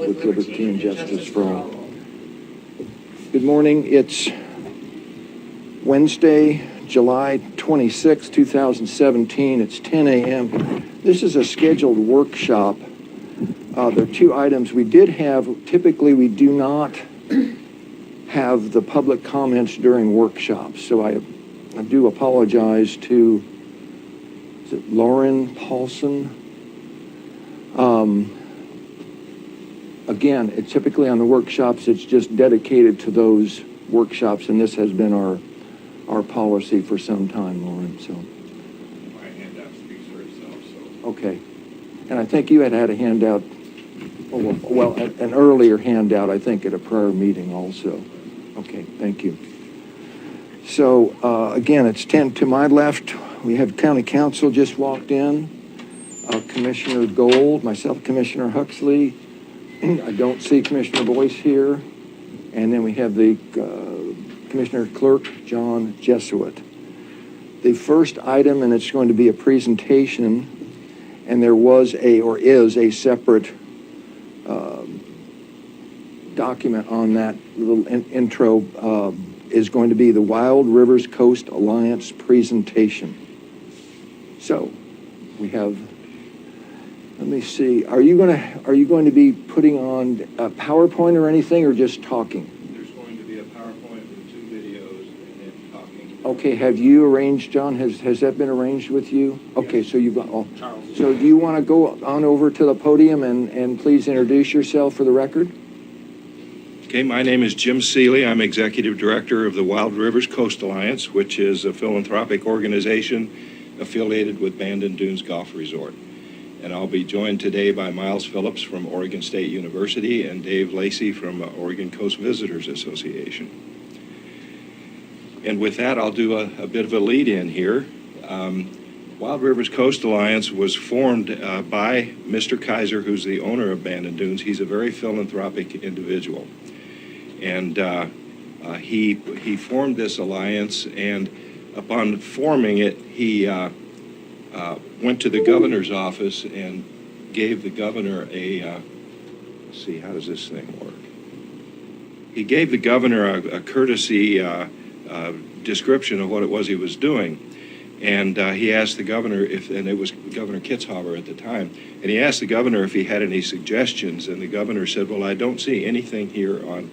with liberty and justice for all. Good morning. It's Wednesday, July 26, 2017. It's 10 a.m. This is a scheduled workshop. There are two items we did have. Typically, we do not have the public comments during workshops, so I do apologize to, is it Lauren Paulson? Again, it's typically on the workshops, it's just dedicated to those workshops, and this has been our policy for some time, Lauren, so. My handout speaks for itself, so. Okay. And I think you had a handout, well, an earlier handout, I think, at a prior meeting also. Okay, thank you. So, again, it's 10 to my left. We have County Council just walked in. Commissioner Gold, myself, Commissioner Huxley. I don't see Commissioner Boyce here. And then we have the Commissioner Clerk, John Jesuit. The first item, and it's going to be a presentation, and there was is a separate document on that little intro, is going to be the Wild Rivers Coast Alliance presentation. So we have, let me see, are you going to be putting on a PowerPoint or anything, or just talking? There's going to be a PowerPoint with 2 videos and then talking. Okay, have you arranged, John? Has that been arranged with you? Okay, so you've got, Charles. so do you want to go on over to the podium and please introduce yourself for the record? Okay, my name is Jim Seeley. I'm Executive Director of the Wild Rivers Coast Alliance, which is a philanthropic organization affiliated with Bandon Dunes Golf Resort. And I'll be joined today by Miles Phillips from Oregon State University and Dave Lacey from Oregon Coast Visitors Association. And with that, I'll do a bit of a lead-in here. Wild Rivers Coast Alliance was formed by Mr. Kaiser, who's the owner of Bandon Dunes. He's a very philanthropic individual. And he formed this alliance, and upon forming it, he went to the governor's office and gave the governor a, let's see, how does this thing work? He gave the governor a courtesy description of what it was he was doing. And he asked the governor and it was Governor Kitzhaber at the time, and he asked the governor if he had any suggestions, and the governor said, well, I don't see anything here on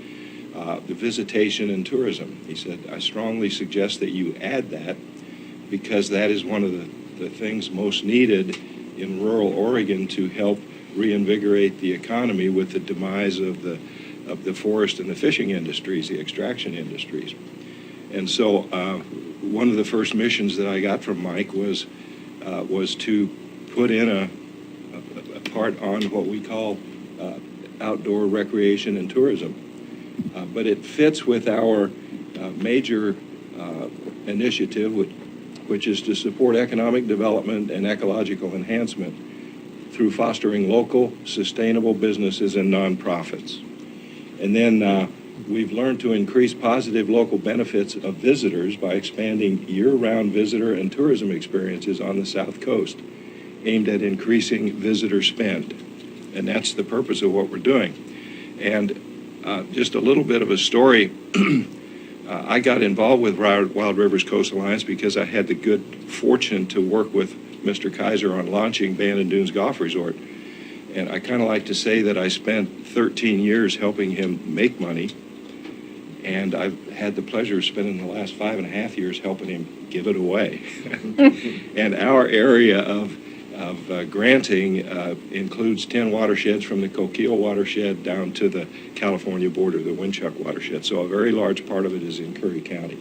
the visitation and tourism. He said, I strongly suggest that you add that, because that is one of the things most needed in rural Oregon to help reinvigorate the economy with the demise of the forest and the fishing industries, the extraction industries. And so one of the first missions that I got from Mike was to put in a part on what we call outdoor recreation and tourism. But it fits with our major initiative, which is to support economic development and ecological enhancement through fostering local, sustainable businesses and nonprofits. And then we've learned to increase positive local benefits of visitors by expanding year-round visitor and tourism experiences on the South Coast, aimed at increasing visitor spend. And that's the purpose of what we're doing. And just a little bit of a story. I got involved with Wild Rivers Coast Alliance because I had the good fortune to work with Mr. Kaiser on launching Bandon Dunes Golf Resort. And I kind of like to say that I spent 13 years helping him make money, and I've had the pleasure of spending the last 5.5 years helping him give it away. And our area of granting includes 10 watersheds from the Coquille watershed down to the California border, the Winchuck watershed. So a very large part of it is in Curry County.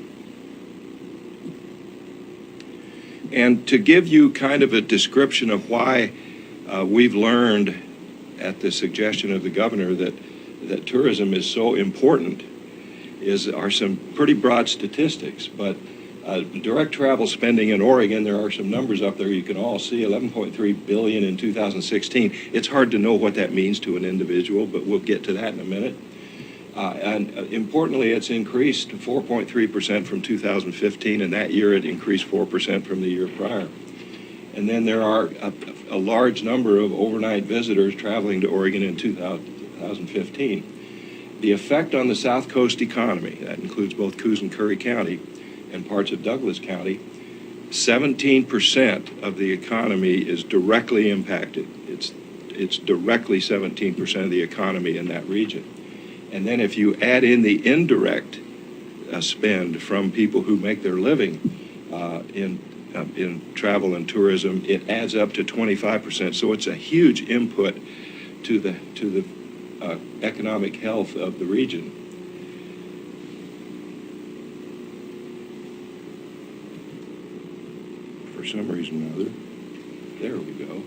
And to give you kind of a description of why we've learned at the suggestion of the governor that tourism is so important are some pretty broad statistics, but direct travel spending in Oregon, there are some numbers up there you can all see, $11.3 billion in 2016. It's hard to know what that means to an individual, but we'll get to that in a minute. And importantly, it's increased 4.3% from 2015, and that year it increased 4% from the year prior. And then there are a large number of overnight visitors traveling to Oregon in 2015. The effect on the South Coast economy, that includes both Coos and Curry County and parts of Douglas County, 17% of the economy is directly impacted. It's directly 17% of the economy in that region. And then if you add in the indirect spend from people who make their living in travel and tourism, it adds up to 25%. So it's a huge input to the economic health of the region. For some reason or other, there we go.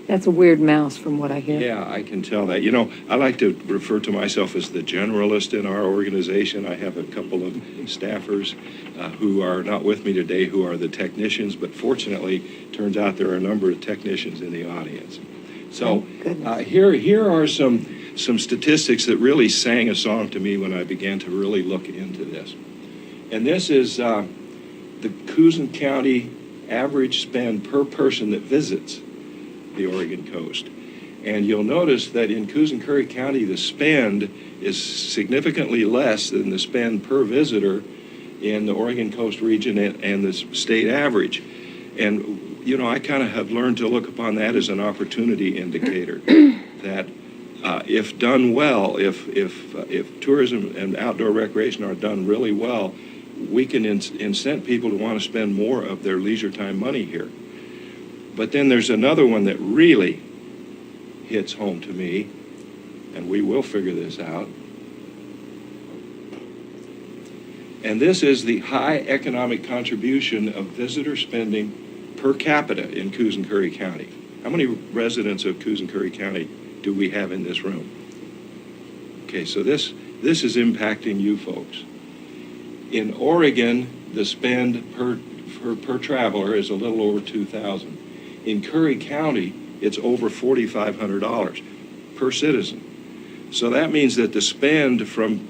That's a weird mouse from what I hear. Yeah, I can tell that. You know, I like to refer to myself as the generalist in our organization. I have a couple of staffers who are not with me today who are the technicians, but fortunately, turns out there are a number of technicians in the audience. So here are some statistics that really sang a song to me when I began to really look into this. And this is the Coos County average spend per person that visits the Oregon coast. And you'll notice that in Coos and Curry County, the spend is significantly less than the spend per visitor in the Oregon coast region and the state average. And, you know, I kind of have learned to look upon that as an opportunity indicator that if done well, if tourism and outdoor recreation are done really well, we can incent people to want to spend more of their leisure time money here. But then there's another one that really hits home to me, and we will figure this out. And this is the high economic contribution of visitor spending per capita in Coos and Curry County. How many residents of Coos and Curry County do we have in this room? Okay, so this is impacting you folks. In Oregon, the spend per traveler is a little over $2,000. In Curry County, it's over $4,500 per citizen. So that means that the spend from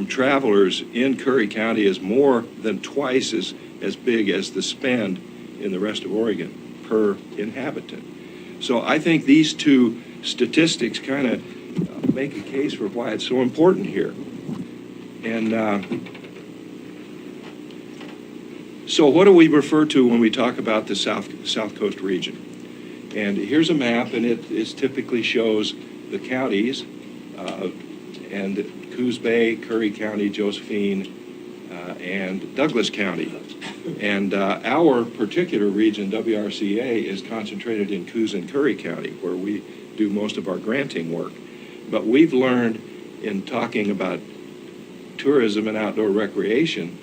travelers in Curry County is more than twice as big as the spend in the rest of Oregon per inhabitant. So I think these two statistics kind of make a case for why it's so important here. And so what do we refer to when we talk about the South Coast region? And here's a map, and it typically shows the counties, and Coos Bay, Curry County, Josephine, and Douglas County. And our particular region, WRCA, is concentrated in Coos and Curry County, where we do most of our granting work. But we've learned in talking about tourism and outdoor recreation,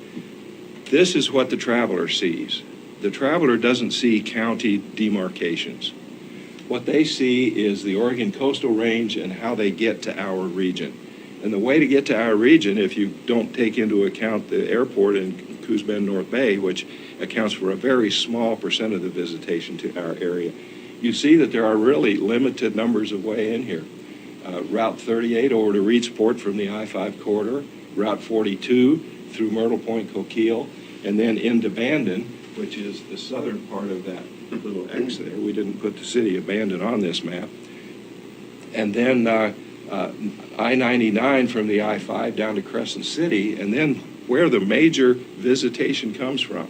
this is what the traveler sees. The traveler doesn't see county demarcations. What they see is the Oregon coastal range and how they get to our region. And the way to get to our region, if you don't take into account the airport in Coos Bend, North Bay, which accounts for a very small percent of the visitation to our area, you see that there are really limited numbers of way in here. Route 38 over to Reedsport from the I-5 corridor, Route 42 through Myrtle Point, Coquille, and then into Bandon, which is the southern part of that little X there. We didn't put the city of Bandon on this map. And then I-99 from the I-5 down to Crescent City, and then where the major visitation comes from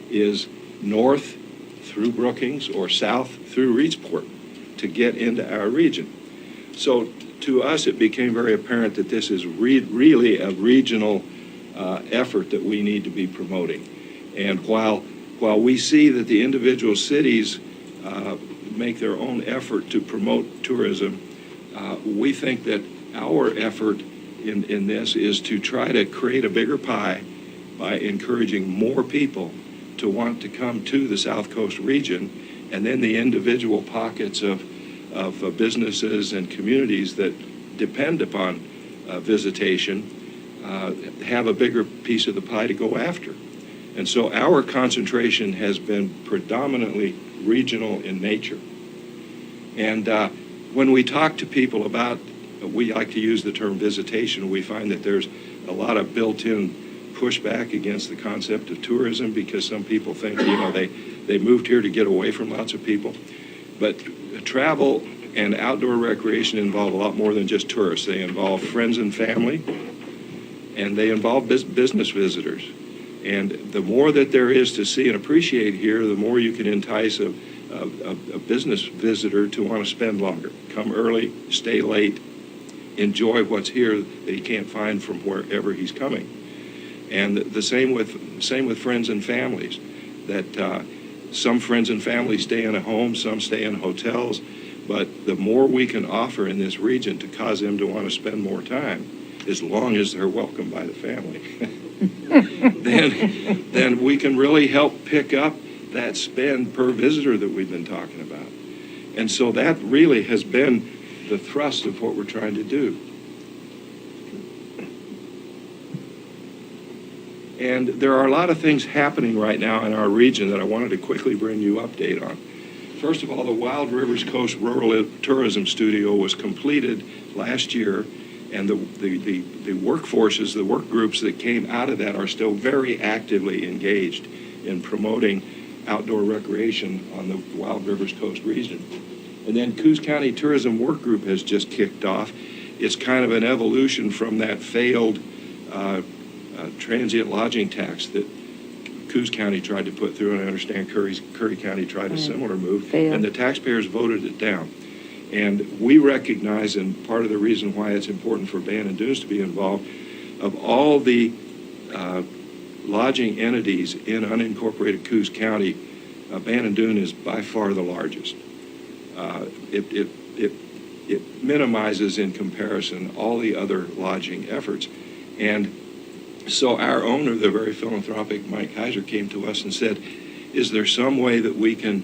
is north through Brookings or south through Reedsport to get into our region. So to us, it became very apparent that this is really a regional effort that we need to be promoting. And while we see that the individual cities make their own effort to promote tourism, we think that our effort in this is to try to create a bigger pie by encouraging more people to want to come to the South Coast region, and then the individual pockets of businesses and communities that depend upon visitation have a bigger piece of the pie to go after. And so our concentration has been predominantly regional in nature. And when we talk to people about, we like to use the term visitation, we find that there's a lot of built-in pushback against the concept of tourism because some people think, they moved here to get away from lots of people. But travel And outdoor recreation involve a lot more than just tourists. They involve friends and family, and they involve business visitors. And the more that there is to see and appreciate here, the more you can entice a business visitor to want to spend longer. Come early, stay late, enjoy what's here that he can't find from wherever he's coming. And the same with friends and families. That some friends and families stay in a home, some stay in hotels. But the more we can offer in this region to cause them to want to spend more time, as long as they're welcomed by the family, then we can really help pick up that spend per visitor that we've been talking about. And so that really has been the thrust of what we're trying to do. And there are a lot of things happening right now in our region that I wanted to quickly bring you update on. First of all, the Wild Rivers Coast Rural Tourism Studio was completed last year, and the workforces, the work groups that came out of that are still very actively engaged in promoting outdoor recreation on the Wild Rivers Coast region. And then Coos County Tourism Work Group has just kicked off. It's kind of an evolution from that failed transient lodging tax that Coos County tried to put through, and I understand Curry County tried a similar move, and the taxpayers voted it down. And we recognize, and part of the reason why it's important for Bandon Dunes to be involved, of all the lodging entities in unincorporated Coos County, Bandon Dune is by far the largest. It minimizes in comparison all the other lodging efforts. And so our owner, the very philanthropic Mike Kaiser, came to us and said, is there some way that we can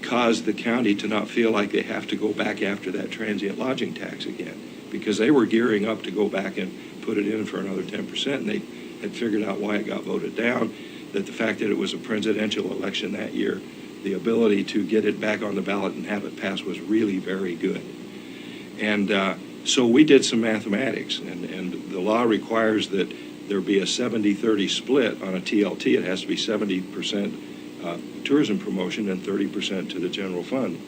cause the county to not feel like they have to go back after that transient lodging tax again? Because they were gearing up to go back and put it in for another 10%, and they had figured out why it got voted down, that the fact that it was a presidential election that year, the ability to get it back on the ballot and have it pass was really very good. And so we did some mathematics, and the law requires that there be a 70-30 split on a TLT. It has to be 70% tourism promotion and 30% to the general fund.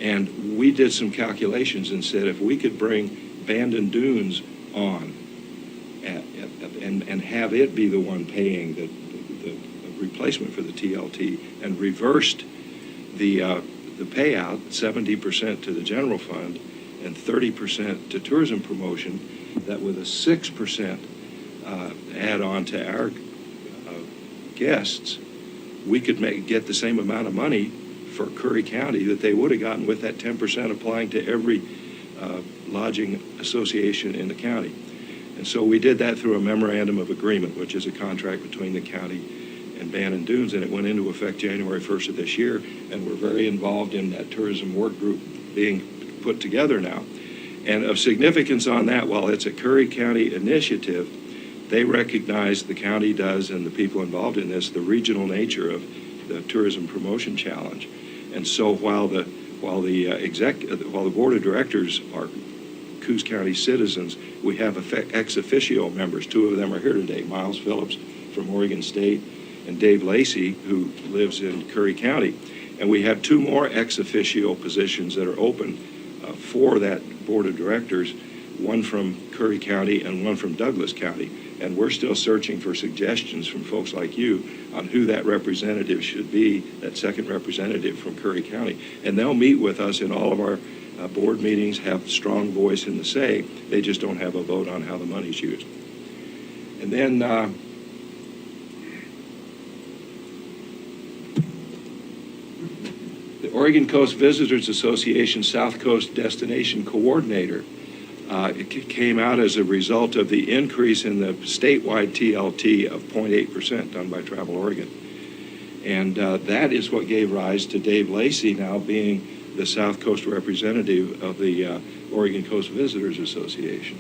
And we did some calculations and said if we could bring Bandon Dunes on and have it be the one paying the replacement for the TLT and reversed the payout, 70% to the general fund and 30% to tourism promotion, that with a 6% add on to our guests, we could get the same amount of money for Curry County that they would have gotten with that 10% applying to every lodging association in the county. And so we did that through a memorandum of agreement, which is a contract between the county and Bandon Dunes, and it went into effect January 1st of this year, and we're very involved in that tourism work group being put together now. And of significance on that, while it's a Curry County initiative, they recognize, the county does, and the people involved in this, the regional nature of the tourism promotion challenge. And so while the board of directors are Coos County citizens, we have ex officio members. Two of them are here today, Miles Phillips from Oregon State and Dave Lacey, who lives in Curry County. And we have two more ex officio positions that are open for that board of directors, one from Curry County and one from Douglas County. And we're still searching for suggestions from folks like you on who that representative should be, that second representative from Curry County. And they'll meet with us in all of our board meetings, have strong voice in the say. They just don't have a vote on how the money's used. And then the Oregon Coast Visitors Association South Coast Destination Coordinator. It came out as a result of the increase in the statewide TLT of 0.8% done by Travel Oregon. And that is what gave rise to Dave Lacey now being the South Coast representative of the Oregon Coast Visitors Association.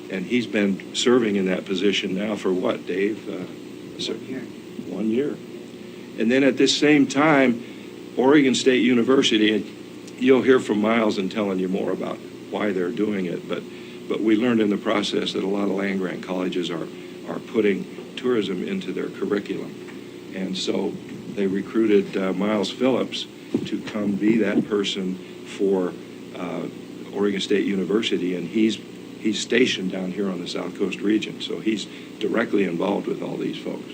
And he's been serving in that position now for what, Dave? 1 year. And then at this same time, Oregon State University, and you'll hear from Miles and telling you more about why they're doing it, but we learned in the process that a lot of land-grant colleges are putting tourism into their curriculum. And so they recruited Miles Phillips to come be that person for Oregon State University, and he's stationed down here on the South Coast region, so he's directly involved with all these folks.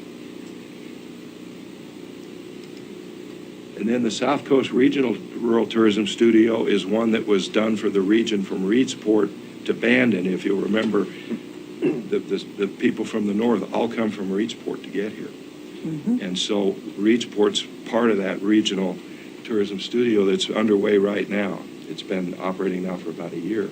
And then the South Coast Regional Rural Tourism Studio is one that was done for the region from Reedsport to Bandon. If you'll remember, the people from the north all come from Reedsport to get here. And so Reedsport's part of that regional tourism studio that's underway right now. It's been operating now for about a year.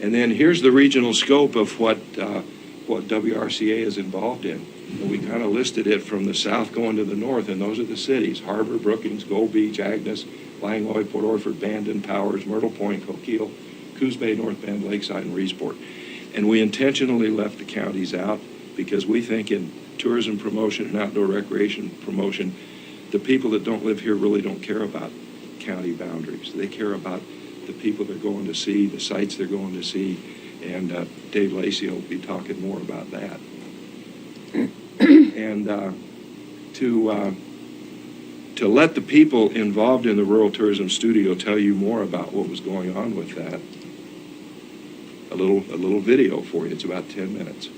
And then here's the regional scope of what WRCA is involved in. And we kind of listed it from the south going to the north, and those are the cities: Harbor, Brookings, Gold Beach, Agnes, Langlois, Port Orford, Bandon, Powers, Myrtle Point, Coquille, Coos Bay, North Bend, Lakeside, and Reedsport. And we intentionally left the counties out because we think in tourism promotion and outdoor recreation promotion, the people that don't live here really don't care about county boundaries. They care about the people they're going to see, the sites they're going to see, and Dave Lacey will be talking more about that. And to let the people involved in the Rural Tourism Studio tell you more about what was going on with that, a little video for you. It's about 10 minutes.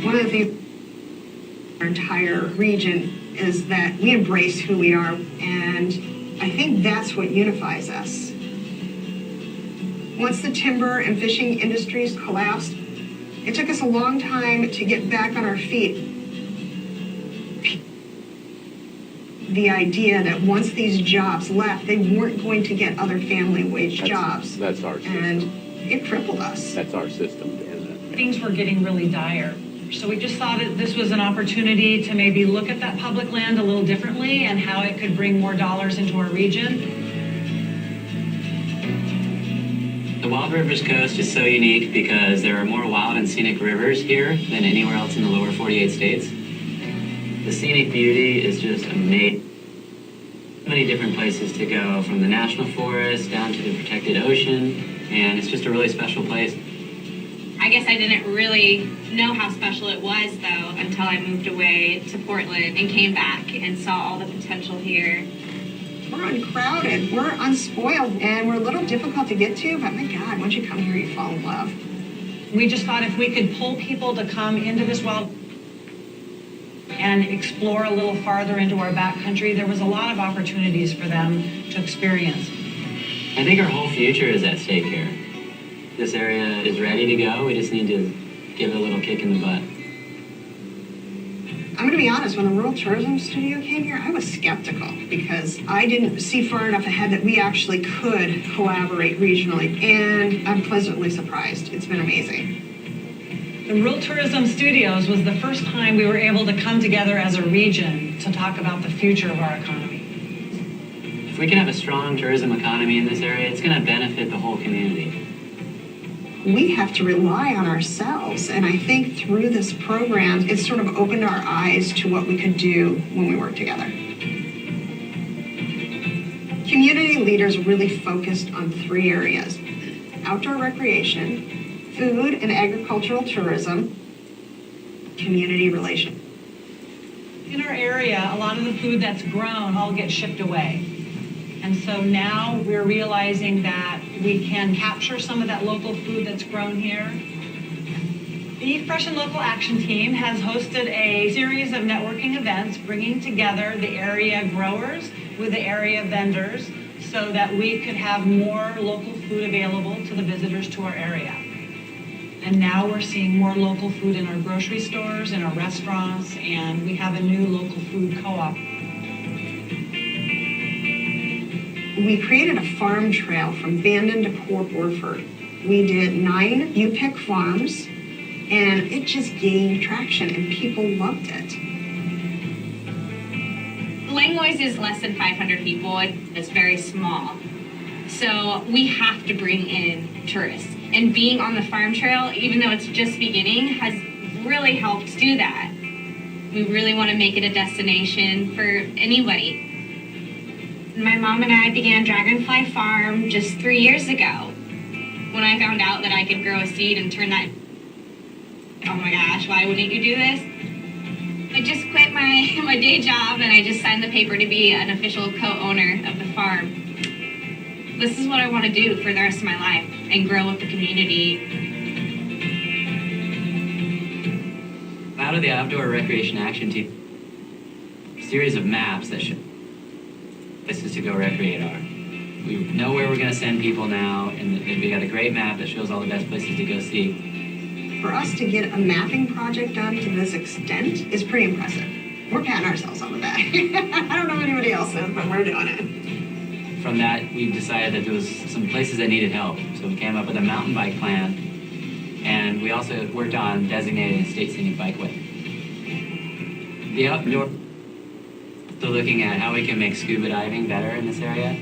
One of the things our entire region is that we embrace who we are, and I think that's what unifies us. Once the timber and fishing industries collapsed, it took us a long time to get back on our feet. The idea that once these jobs left, they weren't going to get other family wage jobs. That's our system. And it crippled us. That's our system, isn't it? Things were getting really dire. So we just thought that this was an opportunity to maybe look at that public land a little differently and how it could bring more dollars into our region. The Wild Rivers Coast is so unique because there are more wild and scenic rivers here than anywhere else in the lower 48 states. The scenic beauty is just amazing. Many different places to go, from the national forest down to the protected ocean, and it's just a really special place. I guess I didn't really know how special it was, though, until I moved away to Portland and came back and saw all the potential here. We're uncrowded, we're unspoiled, and we're a little difficult to get to, but my God, once you come here, you fall in love. We just thought if we could pull people to come into this wild and explore a little farther into our backcountry, there was a lot of opportunities for them to experience. I think our whole future is at stake here. This area is ready to go. We just need to give it a little kick in the butt. I'm going to be honest, when the Rural Tourism Studio came here, I was skeptical because I didn't see far enough ahead that we actually could collaborate regionally, and I'm pleasantly surprised. It's been amazing. The Rural Tourism Studios was the first time we were able to come together as a region to talk about the future of our economy. If we can have a strong tourism economy in this area, it's going to benefit the whole community. We have to rely on ourselves, and I think through this program, it's sort of opened our eyes to what we could do when we work together. Community leaders really focused on 3 areas: outdoor recreation, food and agricultural tourism, community relations. In our area, a lot of the food that's grown all gets shipped away. And so now we're realizing that we can capture some of that local food that's grown here. The Eat Fresh and Local Action Team has hosted a series of networking events bringing together the area growers with the area vendors so that we could have more local food available to the visitors to our area. And now we're seeing more local food in our grocery stores, in our restaurants, and we have a new local food co-op. We created a farm trail from Bandon to Port Orford. We did 9 U-Pick farms, and it just gained traction, and people loved it. Langlois is less than 500 people. It's very small. So we have to bring in tourists. And being on the farm trail, even though it's just beginning, has really helped do that. We really want to make it a destination for anybody. My mom and I began Dragonfly Farm just 3 years ago. When I found out that I could grow a seed and turn that, oh my gosh, why wouldn't you do this? I just quit my day job and I just signed the paper to be an official co-owner of the farm. This is what I want to do for the rest of my life and grow with the community. Out of the Outdoor Recreation Action Team, a series of maps that show places to go recreate are. We know where we're going to send people now, and we got a great map that shows all the best places to go see. For us to get a mapping project done to this extent is pretty impressive. We're patting ourselves on the back. I don't know if anybody else is, but we're doing it. From that, we decided that there was some places that needed help, so we came up with a mountain bike plan, and we also worked on designating a state scenic bikeway. The outdoor, so looking at how we can make scuba diving better in this area.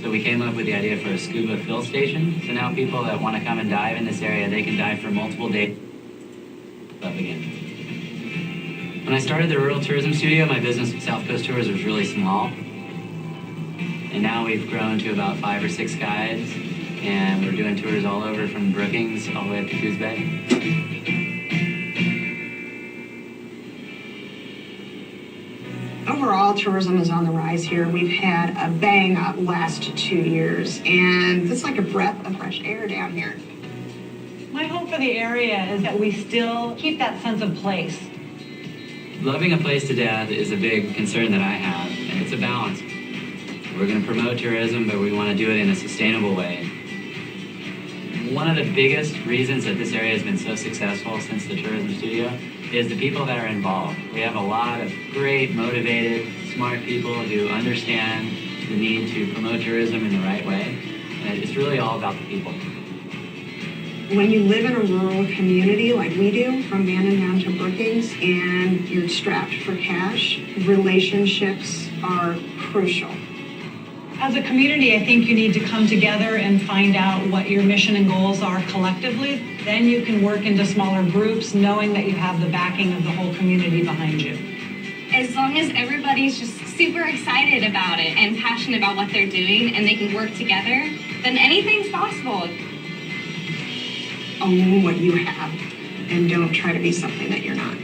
So we came up with the idea for a scuba fill station. So now people that want to come and dive in this area, they can dive for multiple days. Up again. When I started the Rural Tourism Studio, my business with South Coast Tours was really small. And now we've grown to about 5 or 6 guides, and we're doing tours all over from Brookings all the way up to Coos Bay. Overall, tourism is on the rise here. We've had a bang up last 2 years, and it's like a breath of fresh air down here. My hope for the area is that we still keep that sense of place. Loving a place to death is a big concern that I have, and it's a balance. We're going to promote tourism, but we want to do it in a sustainable way. One of the biggest reasons that this area has been so successful since the tourism studio is the people that are involved. We have a lot of great, motivated, smart people who understand the need to promote tourism in the right way, and it's really all about the people. When you live in a rural community like we do, from Bandon down to Brookings, and you're strapped for cash, relationships are crucial. As a community, I think you need to come together and find out what your mission and goals are collectively. Then you can work into smaller groups, knowing that you have the backing of the whole community behind you. As long as everybody's just super excited about it and passionate about what they're doing and they can work together, then anything's possible. Own what you have and don't try to be something that you're not.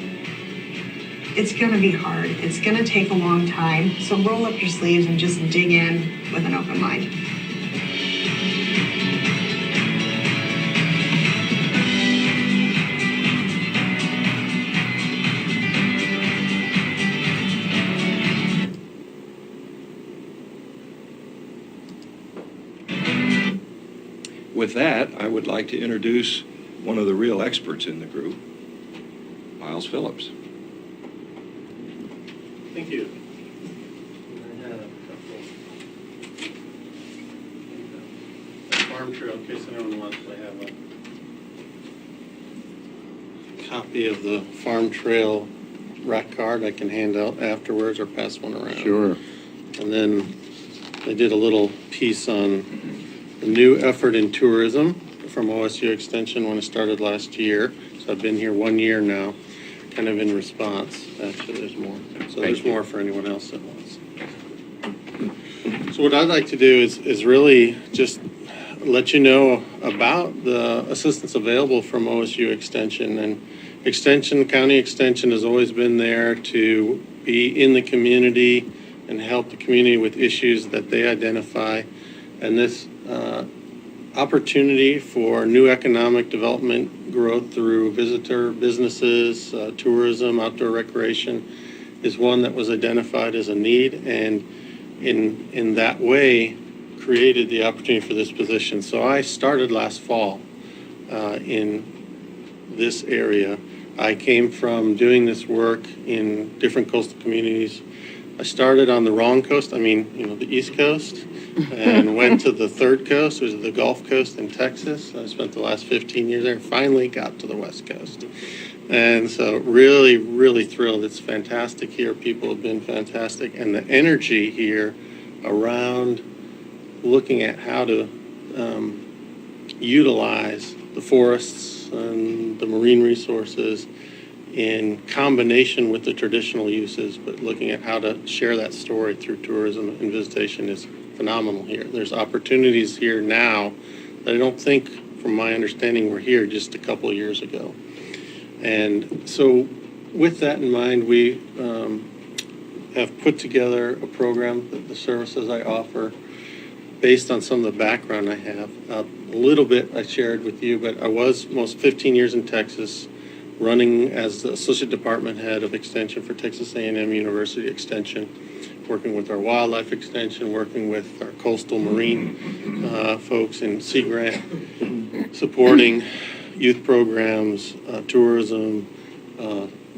It's going to be hard. It's going to take a long time. So roll up your sleeves and just dig in with an open mind. With that, I would like to introduce one of the real experts in the group, Miles Phillips. Thank you. Farm trail, in case anyone wants to have a copy of the farm trail rack card I can hand out afterwards or pass one around. Sure. And then I did a little piece on the new effort in tourism from OSU Extension when it started last year. So I've been here 1 year now, kind of in response. Actually, there's more. So there's more for anyone else that wants. So what I'd like to do is really just let you know about the assistance available from OSU Extension. And County Extension has always been there to be in the community and help the community with issues that they identify. And this opportunity for new economic development growth through visitor businesses, tourism, outdoor recreation is one that was identified as a need, and in that way created the opportunity for this position. So I started last fall in this area. I came from doing this work in different coastal communities. I started on the wrong coast, the East Coast, and went to the third coast, which is the Gulf Coast in Texas. I spent the last 15 years there and finally got to the West Coast. And so really, really thrilled. It's fantastic here. People have been fantastic. And the energy here around looking at how to utilize the forests and the marine resources in combination with the traditional uses, but looking at how to share that story through tourism and visitation is phenomenal here. There's opportunities here now that I don't think, from my understanding, were here just a couple of years ago. And so with that in mind, we have put together a program, the services I offer, based on some of the background I have. A little bit I shared with you, but I was most 15 years in Texas, running as the Associate Department Head of Extension for Texas A&M University Extension, working with our wildlife extension, working with our coastal marine folks in Sea Grant, supporting youth programs, tourism,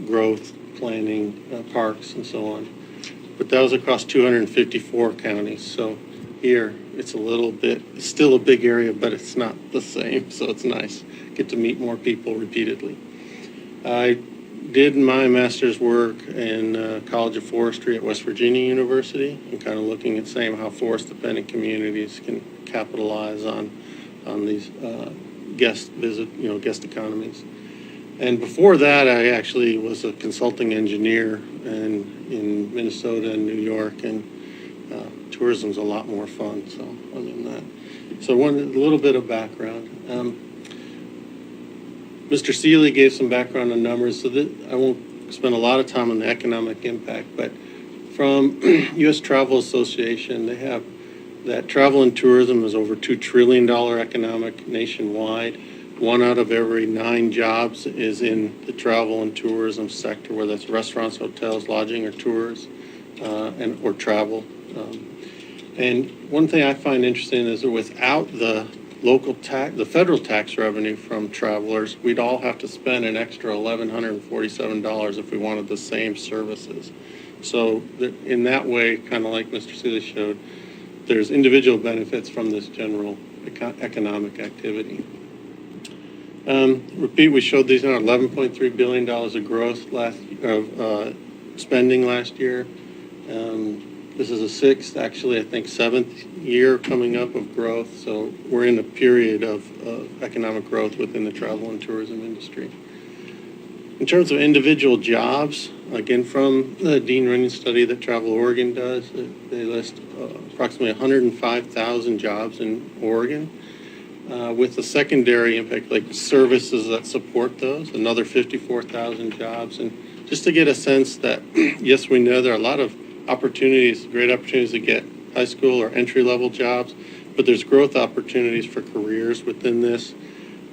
growth planning, parks, and so on. But that was across 254 counties. So here, it's a little bit, it's still a big area, but it's not the same. So it's nice. Get to meet more people repeatedly. I did my master's work in College of Forestry at West Virginia University, and kind of looking at saying how forest-dependent communities can capitalize on these guest economies. And before that, I actually was a consulting engineer in Minnesota and New York, and tourism's a lot more fun. So I'm in that. So a little bit of background. Mr. Seeley gave some background on numbers, so I won't spend a lot of time on the economic impact, but from U.S. Travel Association, they have that travel and tourism is over $2 trillion economic nationwide. 1 out of every 9 jobs is in the travel and tourism sector, whether that's restaurants, hotels, lodging, or tours, or travel. And one thing I find interesting is that without the the federal tax revenue from travelers, we'd all have to spend an extra $1,147 if we wanted the same services. So in that way, kind of like Mr. Seeley showed, there's individual benefits from this general economic activity. We showed these now, $11.3 billion of growth spending last year. This is a 6th, actually, I think 7th year coming up of growth. So we're in a period of economic growth within the travel and tourism industry. In terms of individual jobs, again, from the Dean Runyon study that Travel Oregon does, they list approximately 105,000 jobs in Oregon, with the secondary impact, like services that support those, another 54,000 jobs. And just to get a sense that, yes, we know there are a lot of opportunities, great opportunities to get high school or entry-level jobs, but there's growth opportunities for careers within this.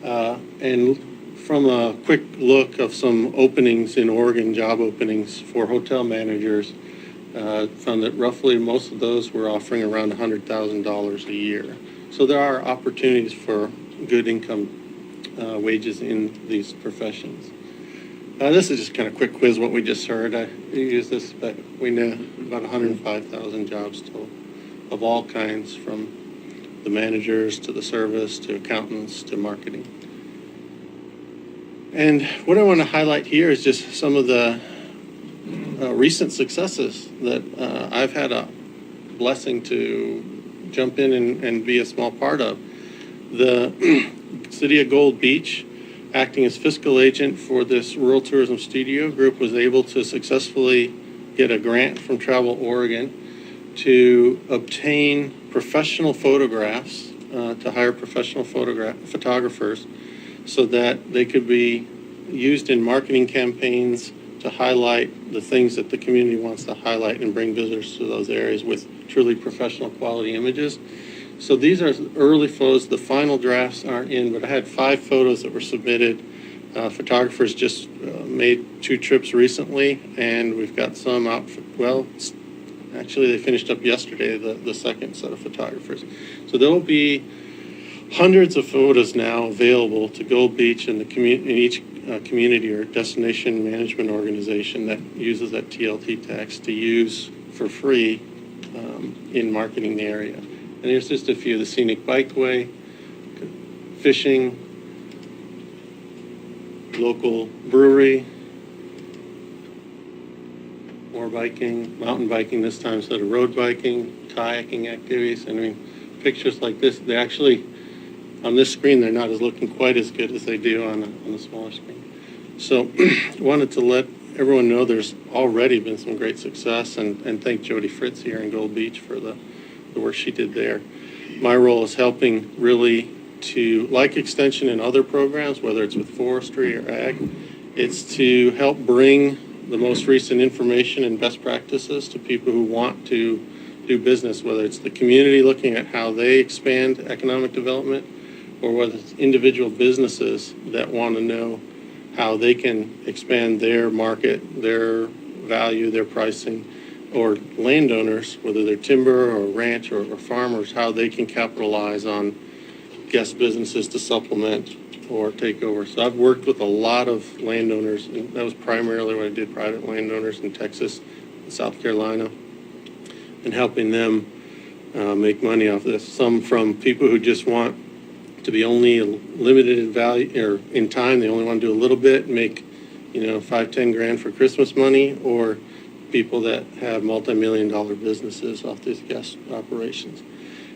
And from a quick look of some openings in Oregon, job openings for hotel managers, found that roughly most of those were offering around $100,000 a year. So there are opportunities for good income wages in these professions. This is just kind of quick quiz, what we just heard. I use this, but we know about 105,000 jobs total of all kinds, from the managers to the service to accountants to marketing. And what I want to highlight here is just some of the recent successes that I've had a blessing to jump in and be a small part of. The City of Gold Beach, acting as fiscal agent for this Rural Tourism Studio Group, was able to successfully get a grant from Travel Oregon to obtain professional photographs, to hire professional photographers so that they could be used in marketing campaigns to highlight the things that the community wants to highlight and bring visitors to those areas with truly professional quality images. So these are early photos. The final drafts aren't in, but I had 5 photos that were submitted. Photographers just made 2 trips recently, and we've got some out. Actually, they finished up yesterday, the second set of photographers. So there will be hundreds of photos now available to Gold Beach and in each community or destination management organization that uses that TLT tax to use for free in marketing the area. And here's just a few: the scenic bikeway, fishing, local brewery, more biking, mountain biking this time instead of road biking, kayaking activities. And I mean, pictures like this, they actually, on this screen, they're not as looking quite as good as they do on a smaller screen. So wanted to let everyone know there's already been some great success, and thank Jody Fritz here in Gold Beach for the work she did there. My role is helping really to, like Extension and other programs, whether it's with forestry or ag, it's to help bring the most recent information and best practices to people who want to do business, whether it's the community looking at how they expand economic development, or whether it's individual businesses that want to know how they can expand their market, their value, their pricing, or landowners, whether they're timber or ranch or farmers, how they can capitalize on guest businesses to supplement or take over. So I've worked with a lot of landowners, and that was primarily what I did, private landowners in Texas and South Carolina, and helping them make money off this. Some from people who just want to be only limited in value or in time, they only want to do a little bit, make, $5-10 grand for Christmas money, or people that have multi-million-dollar businesses off these guest operations.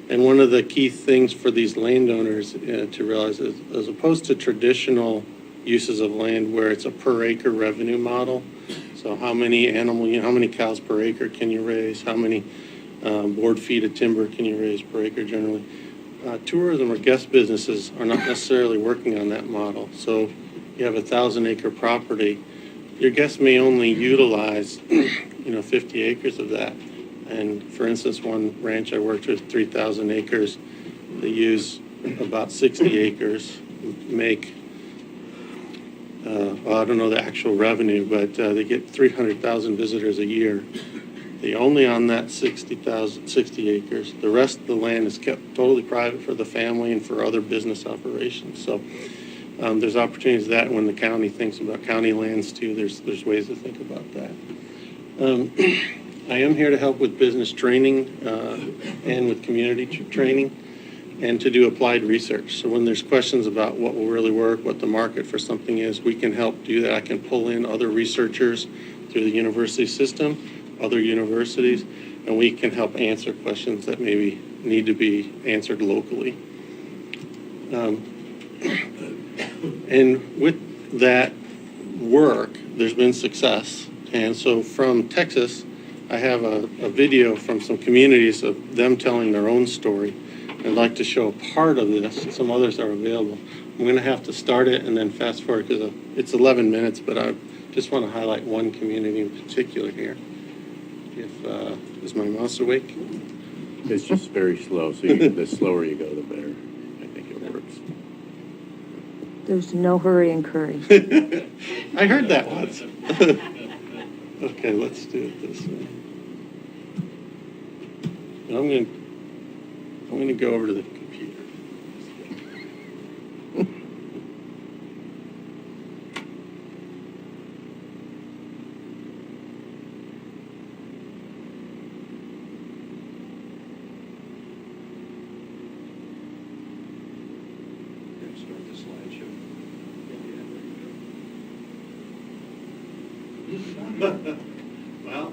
And one of the key things for these landowners to realize is, as opposed to traditional uses of land where it's a per acre revenue model, so how many how many cows per acre can you raise, how many board feet of timber can you raise per acre generally, tourism or guest businesses are not necessarily working on that model. So you have a 1,000-acre property, your guests may only utilize 50 acres of that. And for instance, one ranch I worked with, 3,000 acres, they use about 60 acres, make, I don't know the actual revenue, but they get 300,000 visitors a year. They only on that 60 acres. The rest of the land is kept totally private for the family and for other business operations. So there's opportunities that when the county thinks about county lands too, there's ways to think about that. I am here to help with business training and with community training and to do applied research. So when there's questions about what will really work, what the market for something is, we can help do that. I can pull in other researchers through the university system, other universities, and we can help answer questions that maybe need to be answered locally. And with that work, there's been success. And so from Texas, I have a video from some communities of them telling their own story. I'd like to show a part of this. Some others are available. I'm going to have to start it and then fast forward because it's 11 minutes, but I just want to highlight one community in particular here. Is my mouse awake? It's just very slow, so the slower you go, the better. I think it works. There's no hurry in curry. I heard that once. Okay, let's do it this way. And I'm going to go over to the computer. Start the slideshow. Well,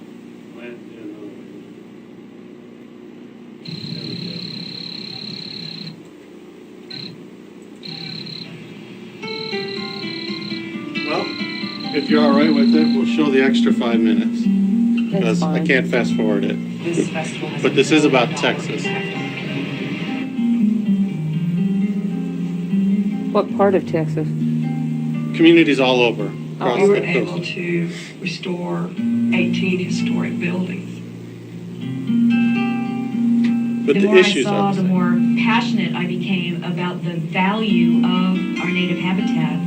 if you're all right with it, we'll show the extra 5 minutes. Because I can't fast forward it. But this is about Texas. What part of Texas? Communities all over. Across We were the able coast. to restore 18 historic buildings. But The the more I issues saw, are the more passionate I became about the value of our native habitat.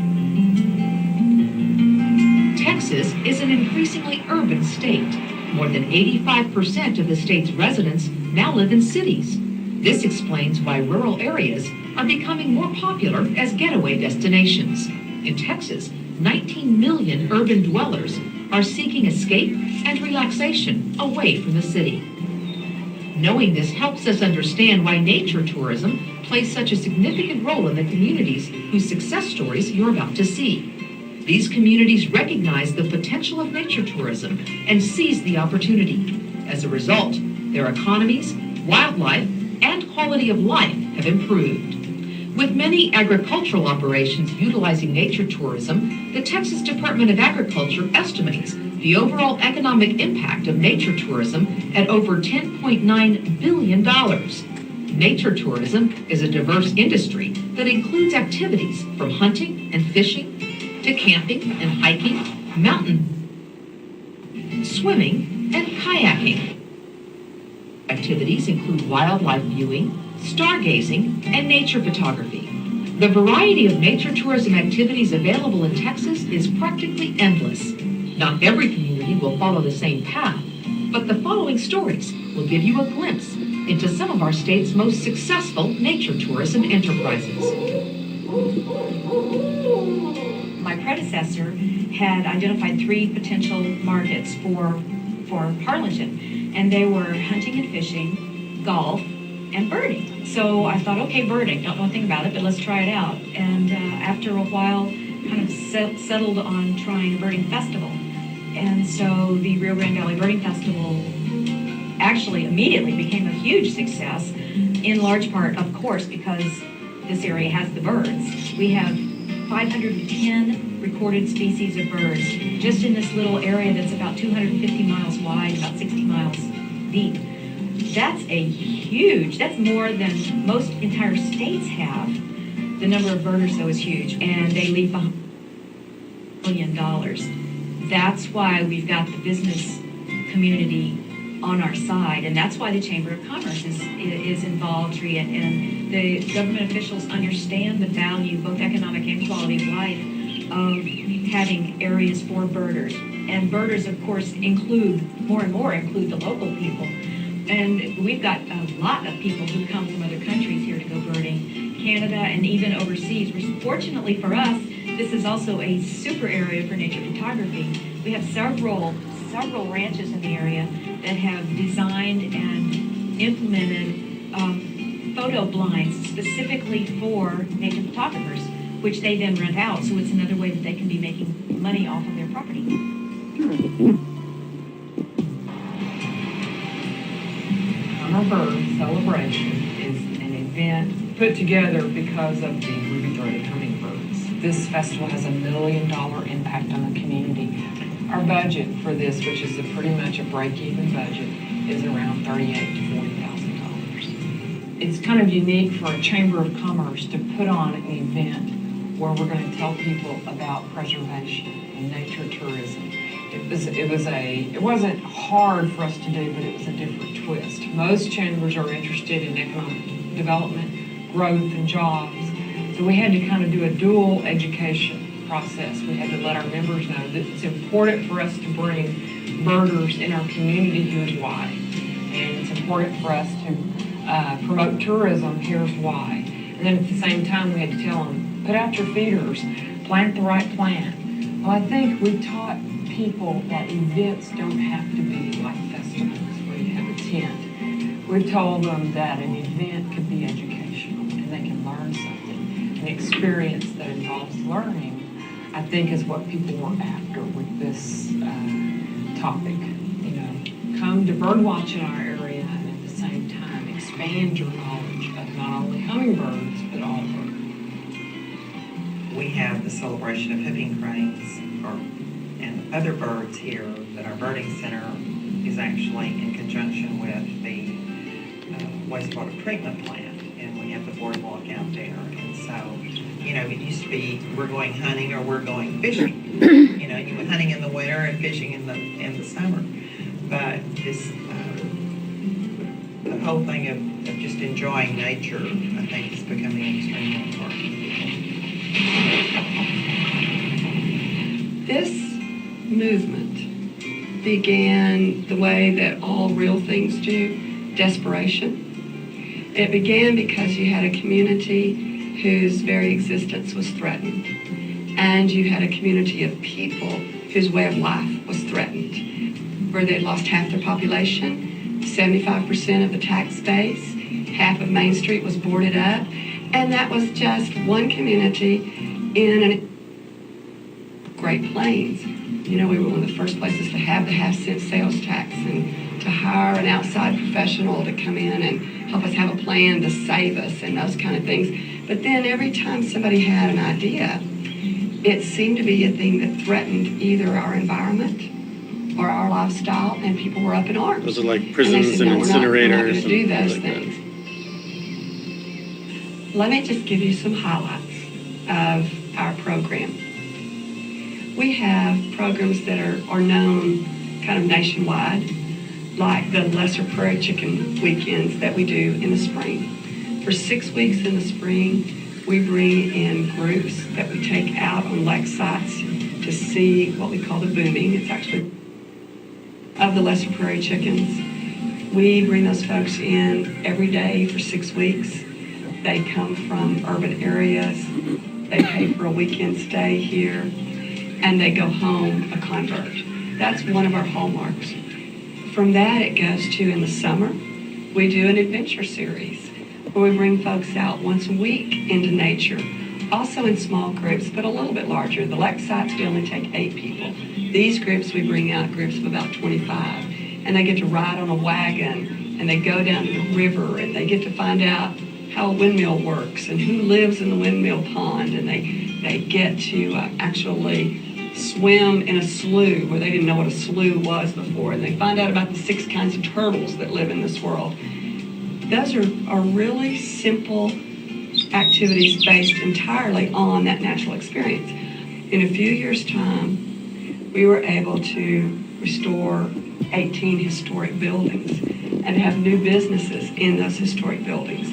Texas is an increasingly urban state. More than 85% of the state's residents now live in cities. This explains why rural areas are becoming more popular as getaway destinations. In Texas, 19 million urban dwellers are seeking escape and relaxation away from the city. Knowing this helps us understand why nature tourism plays such a significant role in the communities whose success stories you're about to see. These communities recognize the potential of nature tourism and seize the opportunity. As a result, their economies, wildlife, and quality of life have improved. With many agricultural operations utilizing nature tourism, the Texas Department of Agriculture estimates the overall economic impact of nature tourism at over $10.9 billion. Nature tourism is a diverse industry that includes activities from hunting and fishing to camping and hiking, mountain swimming, and kayaking. Activities include wildlife viewing, stargazing, and nature photography. The variety of nature tourism activities available in Texas is practically endless. Not every community will follow the same path, but the following stories will give you a glimpse into some of our state's most successful nature tourism enterprises. My predecessor had identified 3 potential markets for Harlingen, and they were hunting and fishing, golf, and birding. So I thought, okay, birding, don't know anything about it, but let's try it out. And after a while, kind of settled on trying a birding festival. And so the Rio Grande Valley Birding Festival actually immediately became a huge success, in large part, of course, because this area has the birds. We have 510 recorded species of birds just in this little area that's about 250 miles wide, about 60 miles deep. That's that's more than most entire states have. The number of birders, though, is huge, and they leave behind $1 billion. That's why we've got the business community on our side, and that's why the Chamber of Commerce is involved, and the government officials understand the value, both economic and quality of life, of having areas for birders. And birders, of course, more and more include the local people. And we've got a lot of people who come from other countries here to go birding, Canada and even overseas. Fortunately for us, this is also a super area for nature photography. We have several ranches in the area that have designed and implemented photo blinds specifically for nature photographers, which they then rent out. So it's another way that they can be making money off of their property. Summer Bird Celebration is an event put together because of the ruby-throated hummingbirds. This festival has $1 million impact on the community. Our budget for this, which is pretty much a break-even budget, is around $38,000 to $40,000. It's kind of unique for a Chamber of Commerce to put on an event where we're going to tell people about preservation and nature tourism. It wasn't hard for us to do, but it was a different twist. Most chambers are interested in economic development, growth, and jobs. So we had to kind of do a dual education process. We had to let our members know that it's important for us to bring birders in our community. Here's why. And it's important for us to promote tourism. Here's why. And then at the same time, we had to tell them, put out your feeders, plant the right plant. Well, I think we taught people that events don't have to be like festivals where you have a tent. We told them that an event could be educational and they can learn something. An experience that involves learning, I think, is what people were after with this topic. You know, come to birdwatch in our area and at the same time expand your knowledge of not only hummingbirds but all birds. We have the celebration of whooping cranes and other birds here, but our birding center is actually in conjunction with the wastewater treatment plant, and we have the boardwalk out there. And so, you know, it used to be we're going hunting or we're going fishing. You know, you went hunting in the winter and fishing in the summer. But this the whole thing of just enjoying nature, I think, is becoming extremely important. This movement began the way that all real things do, desperation. It began because you had a community whose very existence was threatened, and you had a community of people whose way of life was threatened, where they'd lost half their population, 75% of the tax base, half of Main Street was boarded up, and that was just one community in Great Plains. You know, we were one of the first places to have the half-cent sales tax, and to hire an outside professional to come in and help us have a plan to save us and those kind of things. But then every time somebody had an idea, it seemed to be a thing that threatened either our environment or our lifestyle, and people were up in arms. Those are like And prisons they said, and no, we're not incinerators going to do and those things like that. things. Let me just give you some highlights of our program. We have programs that are known kind of nationwide, like the Lesser Prairie Chicken weekends that we do in the spring. For 6 weeks in the spring, we bring in groups that we take out on lake sites to see what we call the booming. It's actually of the Lesser Prairie chickens. We bring those folks in every day for 6 weeks. They come from urban areas. They pay for a weekend stay here, and they go home a convert. That's one of our hallmarks. From that, it goes to, in the summer, we do an adventure series where we bring folks out once a week into nature, also in small groups, but a little bit larger. The lake sites, we only take 8 people. These groups, we bring out groups of about 25, and they get to ride on a wagon, and they go down to the river, and they get to find out how a windmill works and who lives in the windmill pond, and they get to actually swim in a slough where they didn't know what a slough was before, and they find out about the 6 kinds of turtles that live in this world. Those are really simple activities based entirely on that natural experience. In a few years' time, we were able to restore 18 historic buildings and have new businesses in those historic buildings,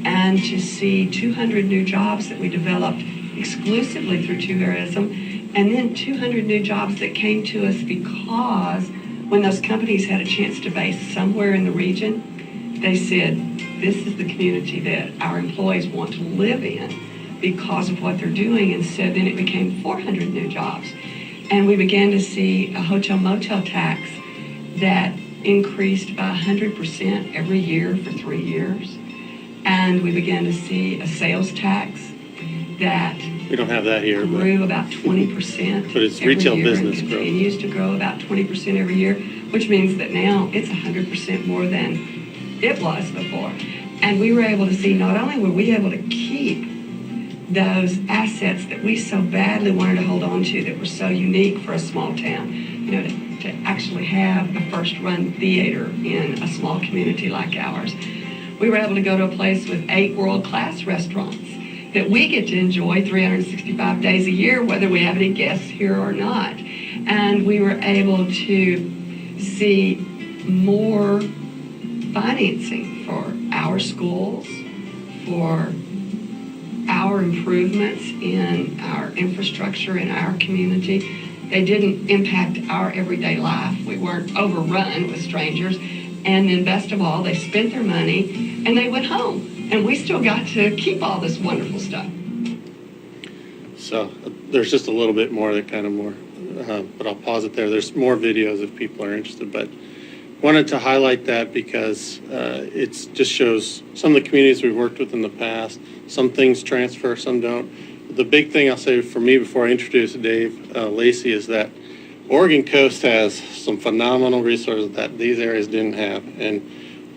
and to see 200 new jobs that we developed exclusively through tourism, and then 200 new jobs that came to us because when those companies had a chance to base somewhere in the region, they said, this is the community that our employees want to live in because of what they're doing. And so then it became 400 new jobs. And we began to see a hotel motel tax that increased by 100% every year for 3 years. And we began to see a sales tax that We don't have that here, but grew about 20%. But it's every retail year business and growth. continues to grow about 20% every year, which means that now it's 100% more than it was before. And we were able to see, not only were we able to keep those assets that we so badly wanted to hold on to that were so unique for a small town, to actually have a first-run theater in a small community like ours. We were able to go to a place with 8 world-class restaurants that we get to enjoy 365 days a year, whether we have any guests here or not. And we were able to see more financing for our schools, for our improvements in our infrastructure in our community. They didn't impact our everyday life. We weren't overrun with strangers. And then best of all, they spent their money and they went home. And we still got to keep all this wonderful stuff. So there's just a little bit more that kind of more, but I'll pause it there. There's more videos if people are interested, but wanted to highlight that because it just shows some of the communities we've worked with in the past. Some things transfer, some don't. The big thing I'll say for me before I introduce Dave Lacey is that Oregon Coast has some phenomenal resources that these areas didn't have. And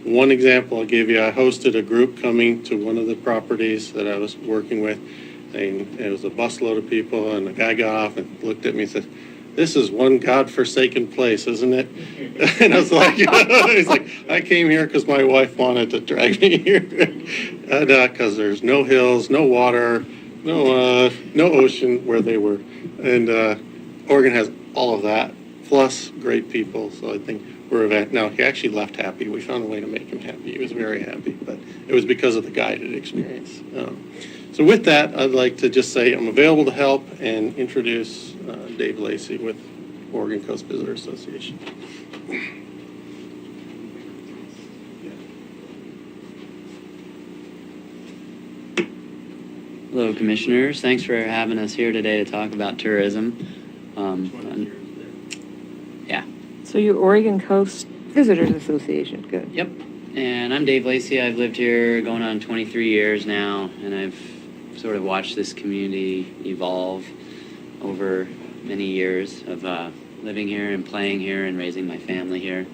one example I'll give you, I hosted a group coming to one of the properties that I was working with. And it was a busload of people, and the guy got off and looked at me and said, "This is one godforsaken place, isn't it?" And I was like, he's like, "I came here because my wife wanted to drag me here." And because there's no hills, no water, no ocean where they were. And Oregon has all of that, plus great people. So I think now he actually left happy. We found a way to make him happy. He was very happy, but it was because of the guided experience. So with that, I'd like to just say I'm available to help and introduce Dave Lacey with Oregon Coast Visitor Association. Hello, Commissioners. Thanks for having us here today to talk about tourism. Yeah. So you're Oregon Coast Visitors Association, good. Yep. And I'm Dave Lacey. I've lived here going on 23 years now, and I've sort of watched this community evolve over many years of living here and playing here and raising my family here.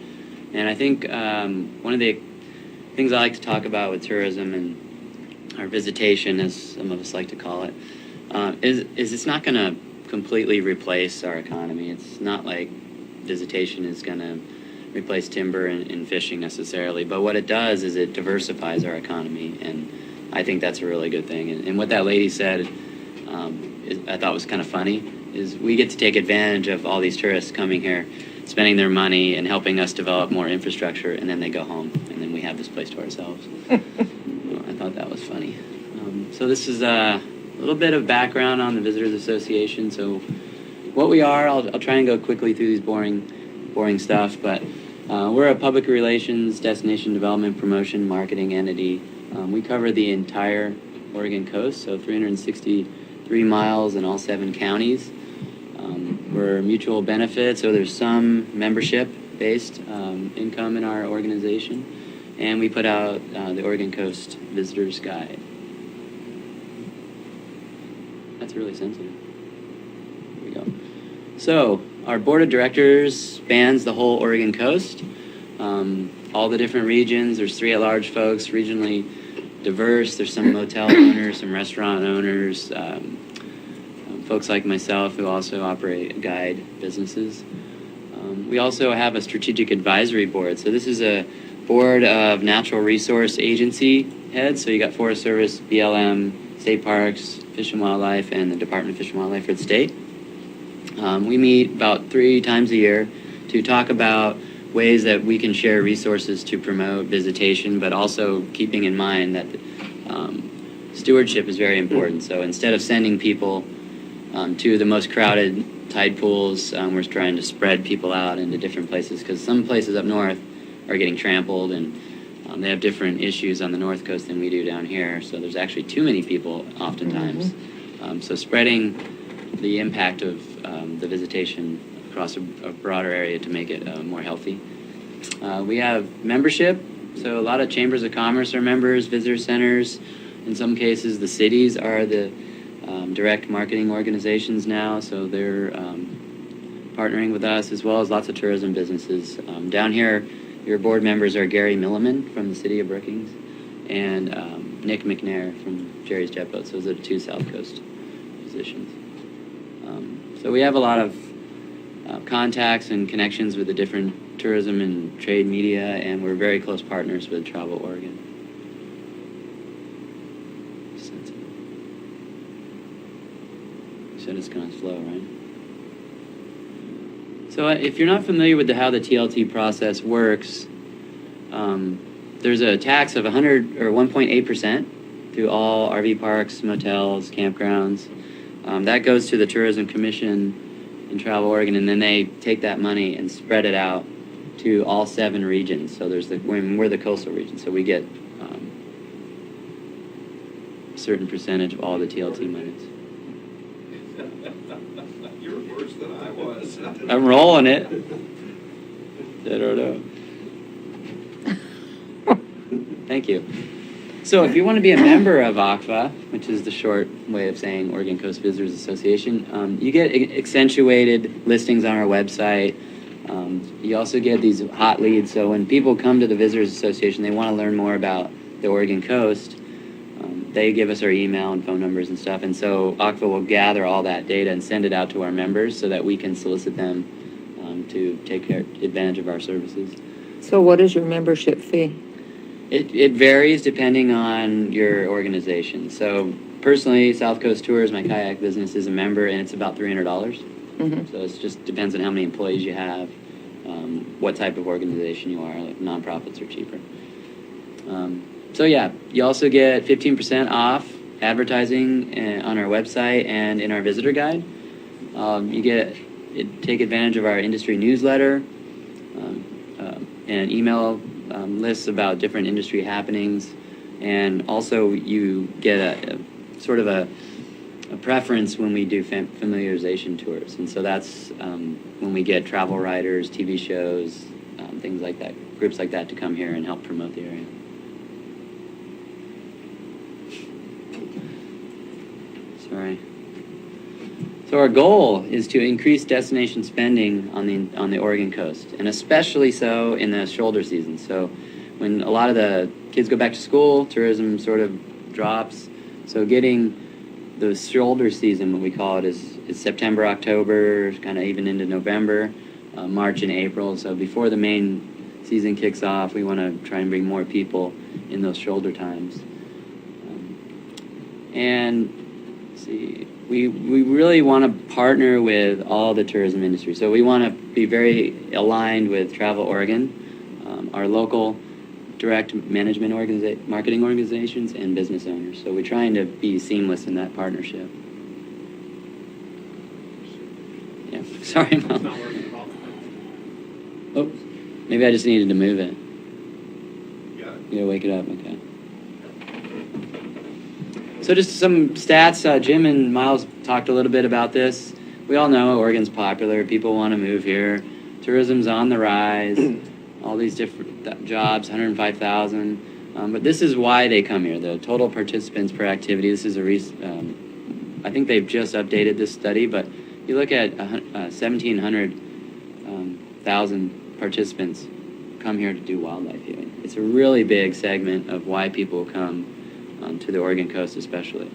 And I think one of the things I like to talk about with tourism and our visitation, as some of us like to call it, is it's not going to completely replace our economy. It's not like visitation is going to replace timber and fishing necessarily, but what it does is it diversifies our economy, and I think that's a really good thing. And what that lady said, I thought was kind of funny, is we get to take advantage of all these tourists coming here, spending their money and helping us develop more infrastructure, and then they go home, and then we have this place to ourselves. I thought that was funny. So this is a little bit of background on the Visitors Association. So what we are, I'll try and go quickly through these boring stuff, but we're a public relations, destination development, promotion, marketing entity. We cover the entire Oregon coast, so 363 miles in all 7 counties. We're mutual benefit, so there's some membership-based income in our organization, and we put out the Oregon Coast Visitors Guide. That's really sensitive. Here we go. So our board of directors spans the whole Oregon coast, all the different regions. There's 3 at-large folks, regionally diverse. There's some motel owners, some restaurant owners, folks like myself who also operate guide businesses. We also have a strategic advisory board. So this is a board of natural resource agency heads. So you got Forest Service, BLM, state parks, Fish and Wildlife, and the Department of Fish and Wildlife for the state. We meet about 3 times a year to talk about ways that we can share resources to promote visitation, but also keeping in mind that stewardship is very important. So instead of sending people to the most crowded tide pools, we're trying to spread people out into different places, because some places up north are getting trampled, and they have different issues on the north coast than we do down here. So there's actually too many people oftentimes. So spreading the impact of the visitation across a broader area to make it more healthy. We have membership, so a lot of chambers of commerce are members, visitor centers. In some cases, the cities are the direct marketing organizations now, so they're partnering with us, as well as lots of tourism businesses. Down here, your board members are Gary Milliman from the city of Brookings and Nick McNair from Jerry's Jet Boat. So those are the 2 South Coast positions. So we have a lot of contacts and connections with the different tourism and trade media, and we're very close partners with Travel Oregon. You said it's kind of slow, right? So if you're not familiar with how the TLT process works, there's a tax of 100 or 1.8% through all RV parks, motels, campgrounds. That goes to the Tourism Commission in Travel Oregon, and then they take that money and spread it out to all 7 regions. So we're the coastal region, so we get a certain percentage of all the TLT monies. You're worse than I was. I'm rolling it. I don't know. Thank you. So if you want to be a member of OCVA, which is the short way of saying Oregon Coast Visitors Association, you get accentuated listings on our website. You also get these hot leads. So when people come to the Visitors Association, they want to learn more about the Oregon coast. They give us our email and phone numbers and stuff. And so OCVA will gather all that data and send it out to our members so that we can solicit them to take advantage of our services. So what is your membership fee? It varies depending on your organization. So personally, South Coast Tours, my kayak business, is a member, and it's about $300. So it just depends on how many employees you have, what type of organization you are. Like nonprofits are cheaper. So yeah, you also get 15% off advertising on our website and in our visitor guide. Take advantage of our industry newsletter and email lists about different industry happenings, and also you get a sort of a preference when we do familiarization tours, and so that's when we get travel writers, TV shows, things like that, groups like that to come here and help promote the area. Sorry. So our goal is to increase destination spending on the Oregon coast, and especially so in the shoulder season. So when a lot of the kids go back to school, tourism sort of drops. So getting the shoulder season, what we call it, is September, October, kind of even into November, March and April. So before the main season kicks off, we want to try and bring more people in those shoulder times. And let's see, we really want to partner with all the tourism industry. So we want to be very aligned with Travel Oregon, our local direct management marketing organizations, and business owners. So we're trying to be seamless in that partnership. Yeah, sorry, Mom. Oh, maybe I just needed to move it. You gotta wake it up, okay. So just some stats. Jim and Miles talked a little bit about this. We all know Oregon's popular. People want to move here. Tourism's on the rise. All these different jobs, 105,000. But this is why they come here. The total participants per activity. This is I think they've just updated this study, but you look at 1,700,000 participants come here to do wildlife viewing. It's a really big segment of why people come to the Oregon coast especially.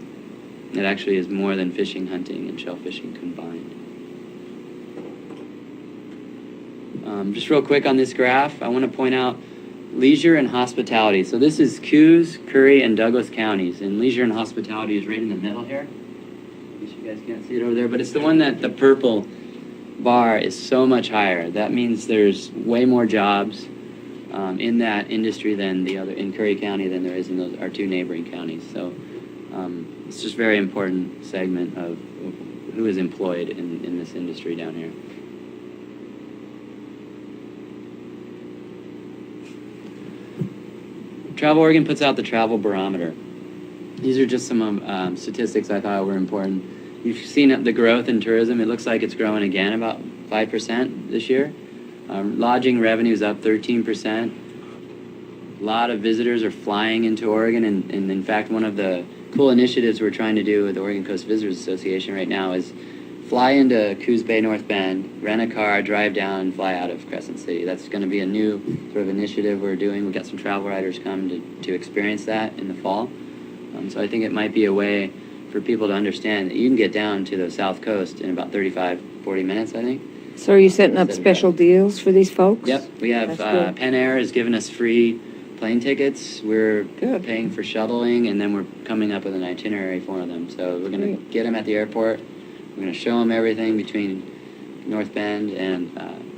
It actually is more than fishing, hunting, and shellfishing combined. Just real quick on this graph, I want to point out leisure and hospitality. So this is Coos, Curry, and Douglas counties, and leisure and hospitality is right in the middle here. I guess you guys can't see it over there, but it's the one that the purple bar is so much higher. That means there's way more jobs in that industry than the other in Curry County than there is in our two neighboring counties. So it's just a very important segment of who is employed in this industry down here. Travel Oregon puts out the Travel Barometer. These are just some statistics I thought were important. You've seen the growth in tourism. It looks like it's growing again about 5% this year. Lodging revenue is up 13%. A lot of visitors are flying into Oregon, and in fact, one of the cool initiatives we're trying to do with the Oregon Coast Visitors Association right now is fly into Coos Bay, North Bend, rent a car, drive down, and fly out of Crescent City. That's going to be a new sort of initiative we're doing. We've got some travel writers come to experience that in the fall. So I think it might be a way for people to understand that you can get down to the South Coast in about 35, 40 minutes, I think. So are you setting up special deals for these folks? Yep, we have That's good. Penn Air has given us free plane tickets. We're paying for shuttling, and then we're coming up with an itinerary for them. So we're going to get them at the airport. We're going to show them everything between North Bend and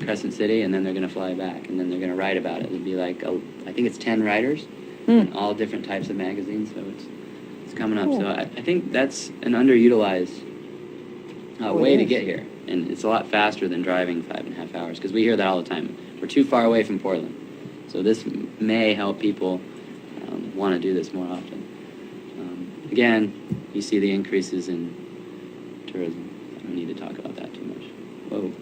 Crescent City, and then they're going to fly back, and then they're going to write about it. It'll be like, I think it's 10 writers in all different types of magazines, so it's coming up. So I think that's an underutilized way to get here. And it's a lot faster than driving 5.5 hours, because we hear that all the time. We're too far away from Portland. So this may help people want to do this more often. Again, you see the increases in tourism. I don't need to talk about that too much. Whoa.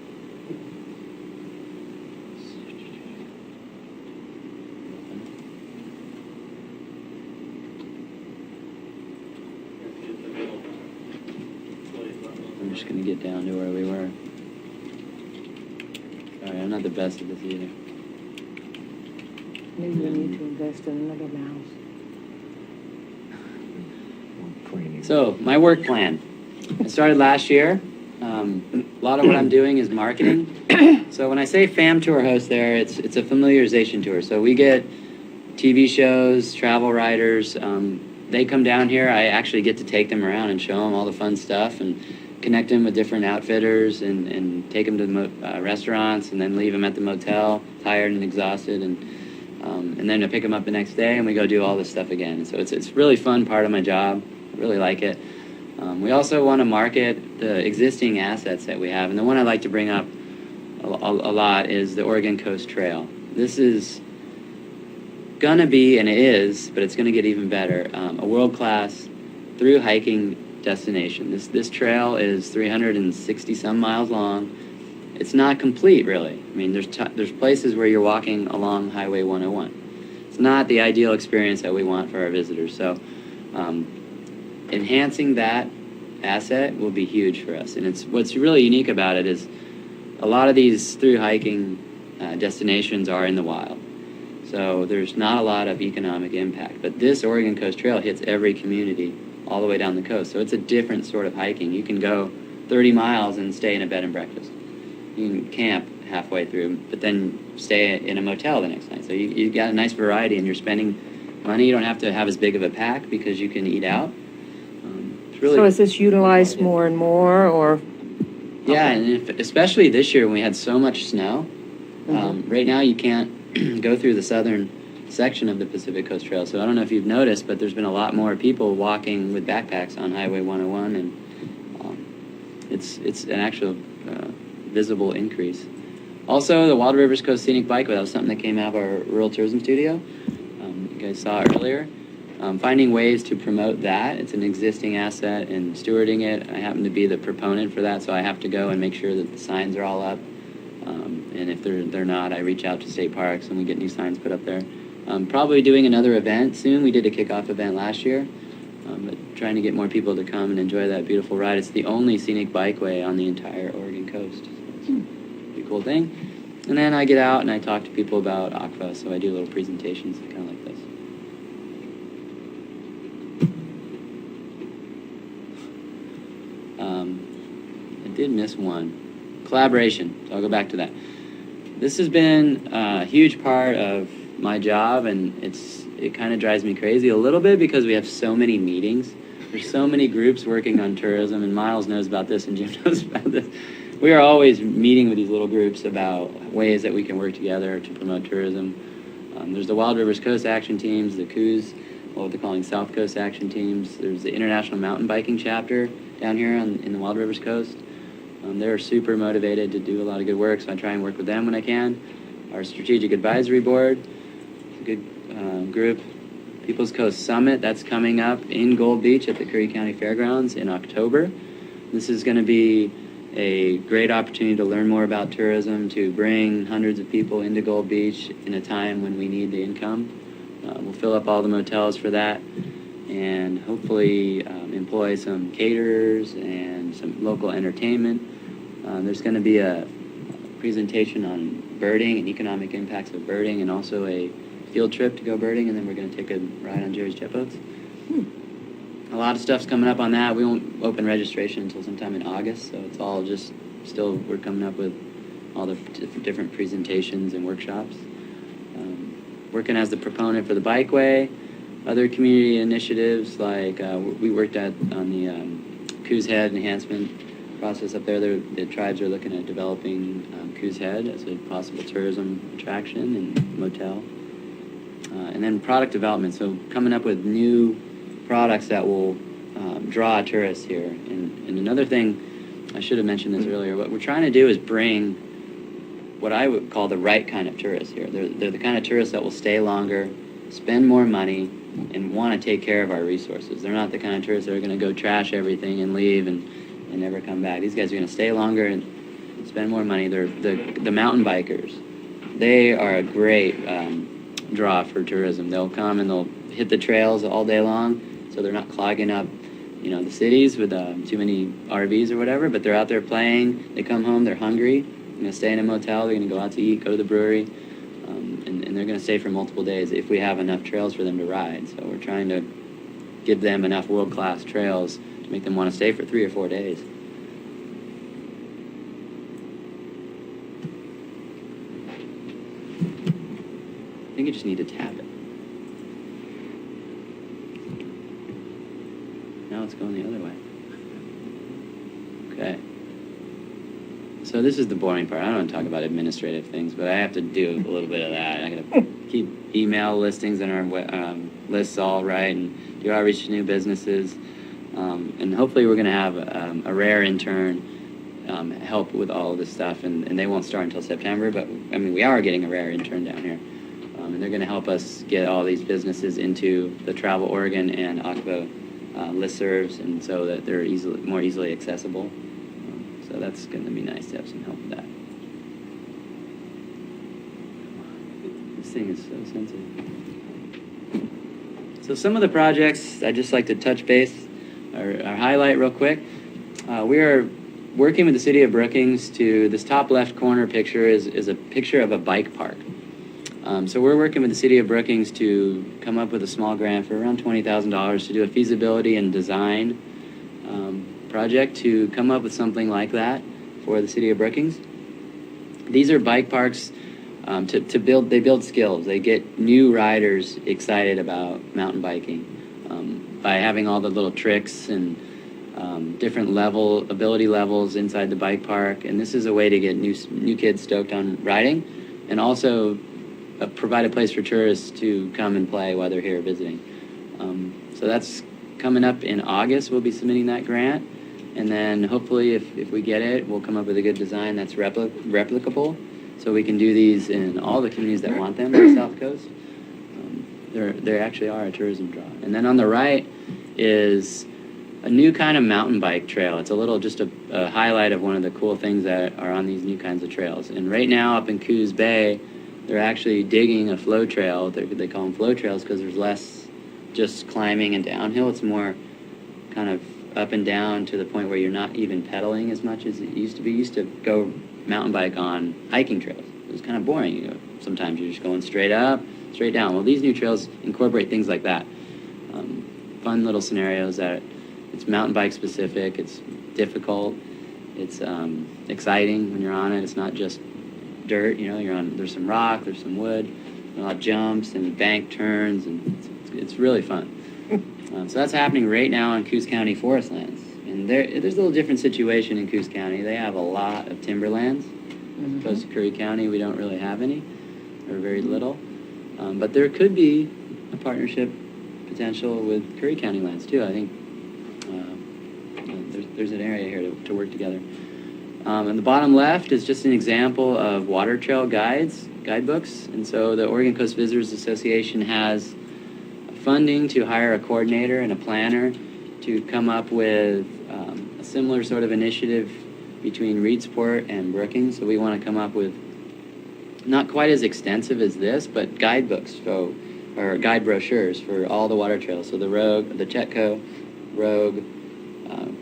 I'm just going to get down to where we were. Sorry, I'm not the best at this either. Maybe we need to invest in another mouse. So, my work plan. I started last year. A lot of what I'm doing is marketing. So when I say FAM tour host there, it's a familiarization tour. So we get TV shows, travel writers. They come down here. I actually get to take them around and show them all the fun stuff and connect them with different outfitters and take them to the restaurants and then leave them at the motel, tired and exhausted, and then I pick them up the next day and we go do all this stuff again. So it's a really fun part of my job. I really like it. We also want to market the existing assets that we have, and the one I like to bring up a lot is the Oregon Coast Trail. This is gonna be, and it is, but it's gonna get even better, a world-class through hiking destination. This trail is 360 some miles long. It's not complete, really. I mean, there's places where you're walking along Highway 101. It's not the ideal experience that we want for our visitors. So enhancing that asset will be huge for us. And it's what's really unique about it is a lot of these through hiking destinations are in the wild. So there's not a lot of economic impact. But this Oregon Coast Trail hits every community all the way down the coast. So it's a different sort of hiking. You can go 30 miles and stay in a bed and breakfast. You can camp halfway through, but then stay in a motel the next night. So you got a nice variety, and you're spending money. You don't have to have as big of a pack because you can eat out. It's really So is this utilized more and more, or? yeah, and especially this year when we had so much snow. Right now you can't go through the southern section of the Pacific Coast Trail. So I don't know if you've noticed, but there's been a lot more people walking with backpacks on Highway 101, and it's an actual visible increase. Also, the Wild Rivers Coast Scenic Bikeway, that was something that came out of our rural tourism studio. You guys saw it earlier. Finding ways to promote that. It's an existing asset, and stewarding it. I happen to be the proponent for that, so I have to go and make sure that the signs are all up. And if they're not, I reach out to state parks and we get new signs put up there. Probably doing another event soon. We did a kickoff event last year, but trying to get more people to come and enjoy that beautiful ride. It's the only scenic bikeway on the entire Oregon coast. So it's a pretty cool thing. And then I get out and I talk to people about aqua, so I do little presentations kind of like this. I did miss one. Collaboration. So I'll go back to that. This has been a huge part of my job, and it kind of drives me crazy a little bit because we have so many meetings. There's so many groups working on tourism, and Miles knows about this and Jim knows about this. We are always meeting with these little groups about ways that we can work together to promote tourism. There's the Wild Rivers Coast Action Teams, the COOS, what they're calling South Coast Action Teams. There's the International Mountain Biking Chapter down here in the Wild Rivers Coast. They're super motivated to do a lot of good work, so I try and work with them when I can. Our Strategic Advisory Board, a good group. People's Coast Summit, that's coming up in Gold Beach at the Curry County Fairgrounds in October. This is going to be a great opportunity to learn more about tourism, to bring hundreds of people into Gold Beach in a time when we need the income. We'll fill up all the motels for that, and hopefully employ some caterers and some local entertainment. There's going to be a presentation on birding and economic impacts of birding, and also a field trip to go birding, and then we're going to take a ride on Jerry's jet boats. A lot of stuff's coming up on that. We won't open registration until sometime in August, so it's all just still, we're coming up with all the different presentations and workshops. Working as the proponent for the bikeway, other community initiatives like we worked on the Coos Head enhancement process up there. The tribes are looking at developing Coos Head as a possible tourism attraction and motel. And then product development, so coming up with new products that will draw tourists here. And another thing, I should have mentioned this earlier, what we're trying to do is bring what I would call the right kind of tourists here. They're the kind of tourists that will stay longer, spend more money, and want to take care of our resources. They're not the kind of tourists that are going to go trash everything and leave and never come back. These guys are going to stay longer and spend more money. They're the mountain bikers. They are a great draw for tourism. They'll come and they'll hit the trails all day long, so they're not clogging up, the cities with too many RVs or whatever, but they're out there playing. They come home, they're hungry. They're going to stay in a motel, they're going to go out to eat, go to the brewery, and they're going to stay for multiple days if we have enough trails for them to ride. So we're trying to give them enough world-class trails to make them want to stay for 3 or 4 days. I think you just need to tap it. Now it's going the other way. Okay. So this is the boring part. I don't want to talk about administrative things, but I have to do a little bit of that. I got to keep email listings and our lists all right, and do outreach to new businesses. And hopefully we're going to have a rare intern help with all of this stuff, and they won't start until September. But we are getting a rare intern down here, and they're going to help us get all these businesses into the Travel Oregon and Aqua listservs, and so that they're more easily accessible. So that's going to be nice to have some help with that. This thing is so sensitive. So some of the projects I just like to touch base our highlight real quick. We are working with the city of Brookings to, this top left corner picture is a picture of a bike park. So we're working with the city of Brookings to come up with a small grant for around $20,000 to do a feasibility and design project to come up with something like that for the city of Brookings. These are bike parks to build, they build skills. They get new riders excited about mountain biking by having all the little tricks and different ability levels inside the bike park. And this is a way to get new kids stoked on riding, and also provide a place for tourists to come and play while they're here visiting. So that's coming up in August. We'll be submitting that grant. And then hopefully if we get it, we'll come up with a good design that's replicable. So we can do these in all the communities that want them on the South Coast. They actually are a tourism draw. And then on the right is a new kind of mountain bike trail. It's a little, just a highlight of one of the cool things that are on these new kinds of trails. And right now up in Coos Bay, they're actually digging a flow trail. They call them flow trails because there's less just climbing and downhill. It's more kind of up and down to the point where you're not even pedaling as much as it used to be. You used to go mountain bike on hiking trails. It was kind of boring. Sometimes you're just going straight up, straight down. Well, these new trails incorporate things like that. Fun little scenarios that it's mountain bike specific. It's difficult. It's exciting when you're on it. It's not just dirt. You're on. There's some rock. There's some wood. A lot of jumps and bank turns, and it's really fun. So that's happening right now in Coos County forest lands. And there's a little different situation in Coos County. They have a lot of timberlands. As opposed to Curry County, we don't really have any, or very little. But there could be a partnership potential with Curry County lands too. I think there's an area here to work together. And the bottom left is just an example of water trail guidebooks. And so the Oregon Coast Visitors Association has funding to hire a coordinator and a planner to come up with a similar sort of initiative between Reedsport and Brookings. So we want to come up with not quite as extensive as this, but guidebooks, or guide brochures for all the water trails. So the Rogue, the Chetco, Rogue,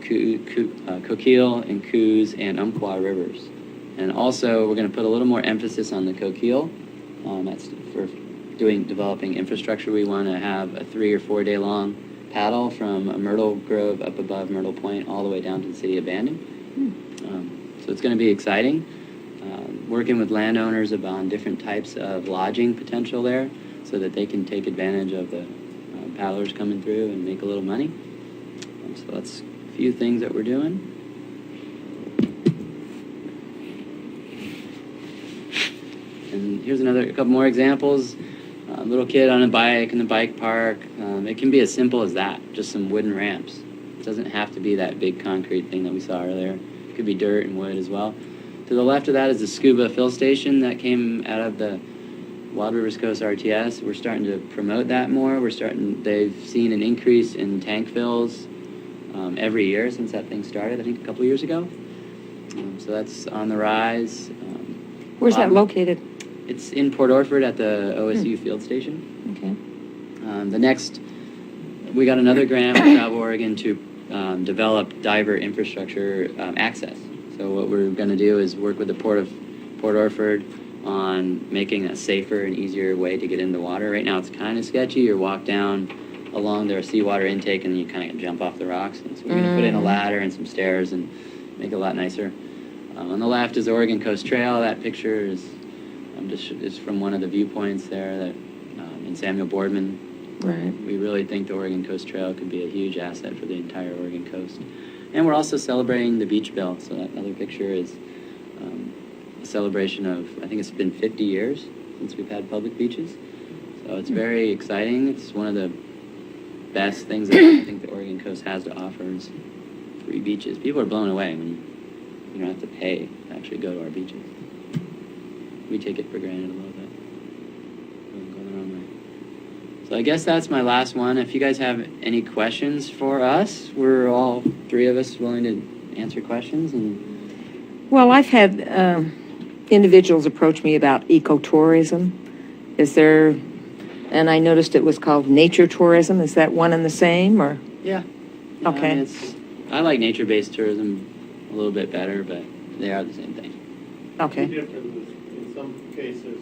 Coquille and Coos and Umpqua rivers. And also we're going to put a little more emphasis on the Coquille. That's for developing infrastructure. We want to have a 3 or 4 day long paddle from Myrtle Grove up above Myrtle Point all the way down to the city of Bandon. So it's going to be exciting. Working with landowners on different types of lodging potential there so that they can take advantage of the paddlers coming through and make a little money. So that's a few things that we're doing. And here's a couple more examples. A little kid on a bike in the bike park. It can be as simple as that, just some wooden ramps. It doesn't have to be that big concrete thing that we saw earlier. It could be dirt and wood as well. To the left of that is the scuba fill station that came out of the Wild Rivers Coast RTS. We're starting to promote that more. They've seen an increase in tank fills every year since that thing started, I think a couple years ago. So that's on the rise. Where's that located? It's in Port Orford at the OSU field station. Okay. We got another grant with Travel Oregon to develop diver infrastructure access. So what we're going to do is work with the Port of Port Orford on making a safer and easier way to get in the water. Right now it's kind of sketchy. You walk down along their seawater intake and you kind of jump off the rocks. And so we're going to put in a ladder and some stairs and make it a lot nicer. On the left is the Oregon Coast Trail. That picture is from one of the viewpoints there that in Samuel Boardman. Right. We really think the Oregon Coast Trail could be a huge asset for the entire Oregon coast. And we're also celebrating the beach bill. So that other picture is a celebration of, I think it's been 50 years since we've had public beaches. So it's very exciting. It's one of the best things that I think the Oregon coast has to offer is free beaches. People are blown away when you don't have to pay to actually go to our beaches. We take it for granted a little bit. Go the wrong way. So I guess that's my last one. If you guys have any questions for us, we're all three of us willing to answer questions. Well, I've had individuals approach me about ecotourism. Is there, and I noticed it was called nature tourism. Is that one and the same, or? Yeah. Yeah, I mean, Okay. I like nature-based tourism a little bit better, but they are the same thing. Okay. The difference is, in some cases,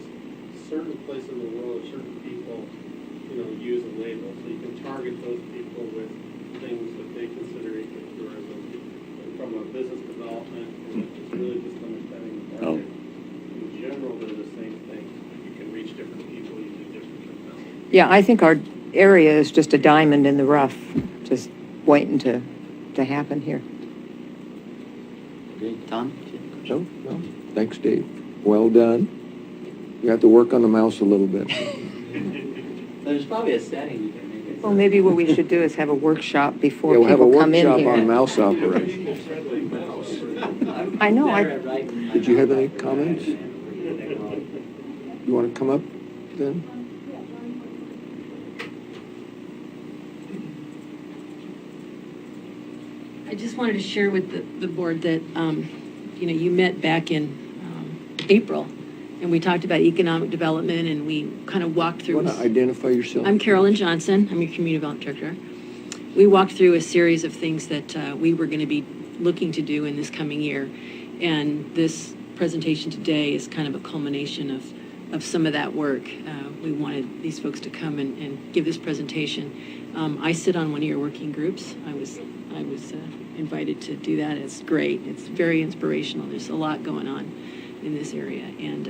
certain places in the world, certain people, use a label. So you can target those people with things that they consider ecotourism. And from a business development, it's really just understanding the market. In general, they're the same thing. You can reach different people using different technology. Yeah, I think our area is just a diamond in the rough, just waiting to happen here. Great. Tom? No, no. Thanks, Dave. Well done. You have to work on the mouse a little bit. There's probably a setting you can make it. Well, maybe what we should do is have a workshop before Yeah, we'll have a people come in workshop on here. mouse operation. I know, Did you have any comments? You want to come up then? I just wanted to share with the board that, you met back in April, and we talked about economic development, and we kind of walked through. Want to identify yourself? I'm Carolyn Johnson. I'm your community development director. We walked through a series of things that we were going to be looking to do in this coming year, and this presentation today is kind of a culmination of some of that work. We wanted these folks to come and give this presentation. I sit on one of your working groups. I was invited to do that. It's great. It's very inspirational. There's a lot going on in this area. And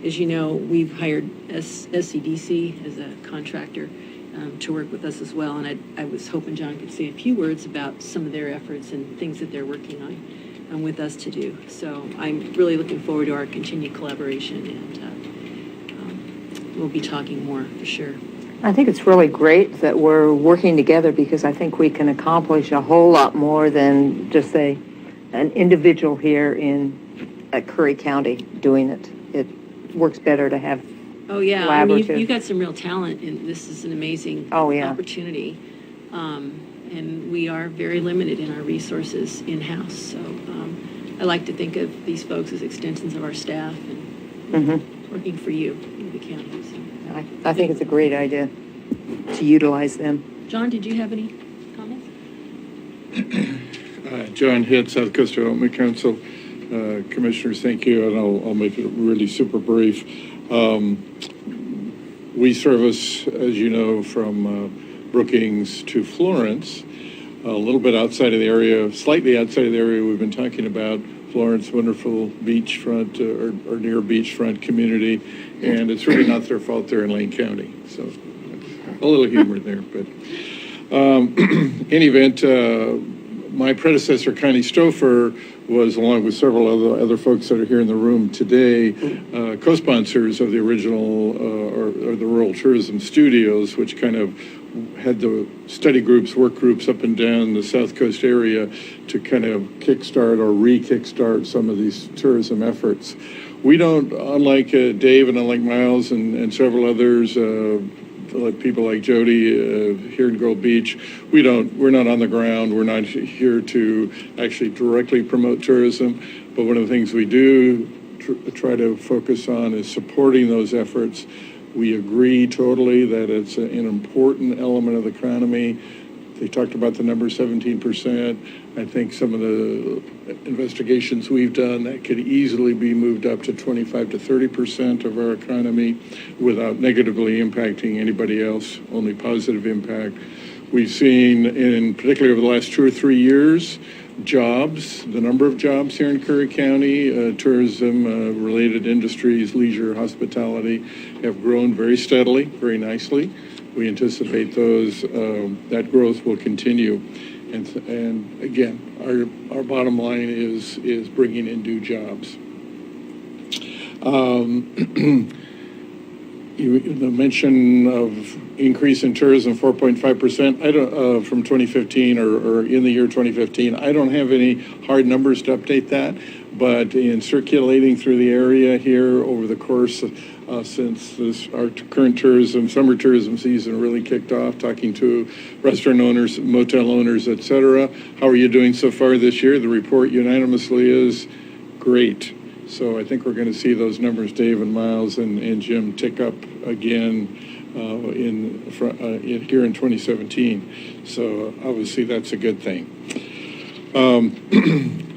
as you know, we've hired SCDC as a contractor to work with us as well. And I was hoping John could say a few words about some of their efforts and things that they're working on with us to do. So I'm really looking forward to our continued collaboration, and we'll be talking more for sure. I think it's really great that we're working together, because I think we can accomplish a whole lot more than just say an individual here at Curry County doing it. It works better to have Oh, yeah. I mean, collaborative. you've got some real talent, and this is an amazing opportunity. And we are very limited in our resources in-house. So I like to think of these folks as extensions of our staff and working for you, the county. So. I think it's a great idea to utilize them. John, did you have any comments? John Hitt, South Coast Development Council. Commissioners, thank you, and I'll make it really super brief. We service, as you know, from Brookings to Florence, a little bit outside of the area, slightly outside of the area we've been talking about. Florence, wonderful beachfront or near beachfront community, and it's really not their fault they're in Lane County. So a little humor there, but in any event, my predecessor, Connie Stouffer, was, along with several other folks that are here in the room today, co-sponsors of the original or the Rural Tourism Studios, which kind of had the study groups, work groups up and down the South Coast area to kind of kickstart or re-kickstart some of these tourism efforts. We don't, unlike Dave and unlike Miles and several others, like people like Jody here in Gold Beach, we're not on the ground. We're not here to actually directly promote tourism. But one of the things we do try to focus on is supporting those efforts. We agree totally that it's an important element of the economy. They talked about the number 17%. I think some of the investigations we've done, that could easily be moved up to 25 to 30% of our economy without negatively impacting anybody else, only positive impact. We've seen, in particularly over the last 2 or 3 years, jobs, the number of jobs here in Curry County, tourism, related industries, leisure, hospitality, have grown very steadily, very nicely. We anticipate that growth will continue. And again, our bottom line is bringing in new jobs. The mention of increase in tourism, 4.5%. I don't from 2015 or in the year 2015. I don't have any hard numbers to update that, but in circulating through the area here over the course since our current summer tourism season really kicked off, talking to restaurant owners, motel owners, etc. How are you doing so far this year? The report unanimously is great. So I think we're going to see those numbers, Dave and Miles and Jim, tick up again here in 2017. So obviously that's a good thing.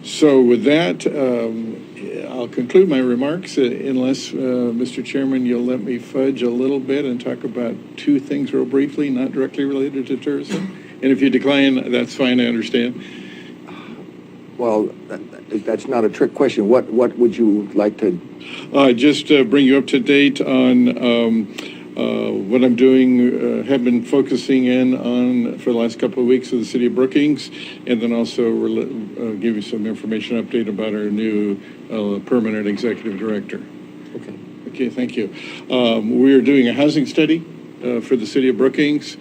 So with that, I'll conclude my remarks unless, Mr. Chairman, you'll let me fudge a little bit and talk about two things real briefly, not directly related to tourism. And if you decline, that's fine, I understand. Well, that's not a trick question. What would you like to? Just bring you up to date on what I'm doing, have been focusing in on for the last couple of weeks of the city of Brookings, and then also give you some information update about our new permanent executive director. Okay. Okay, thank you. We are doing a housing study for the city of Brookings.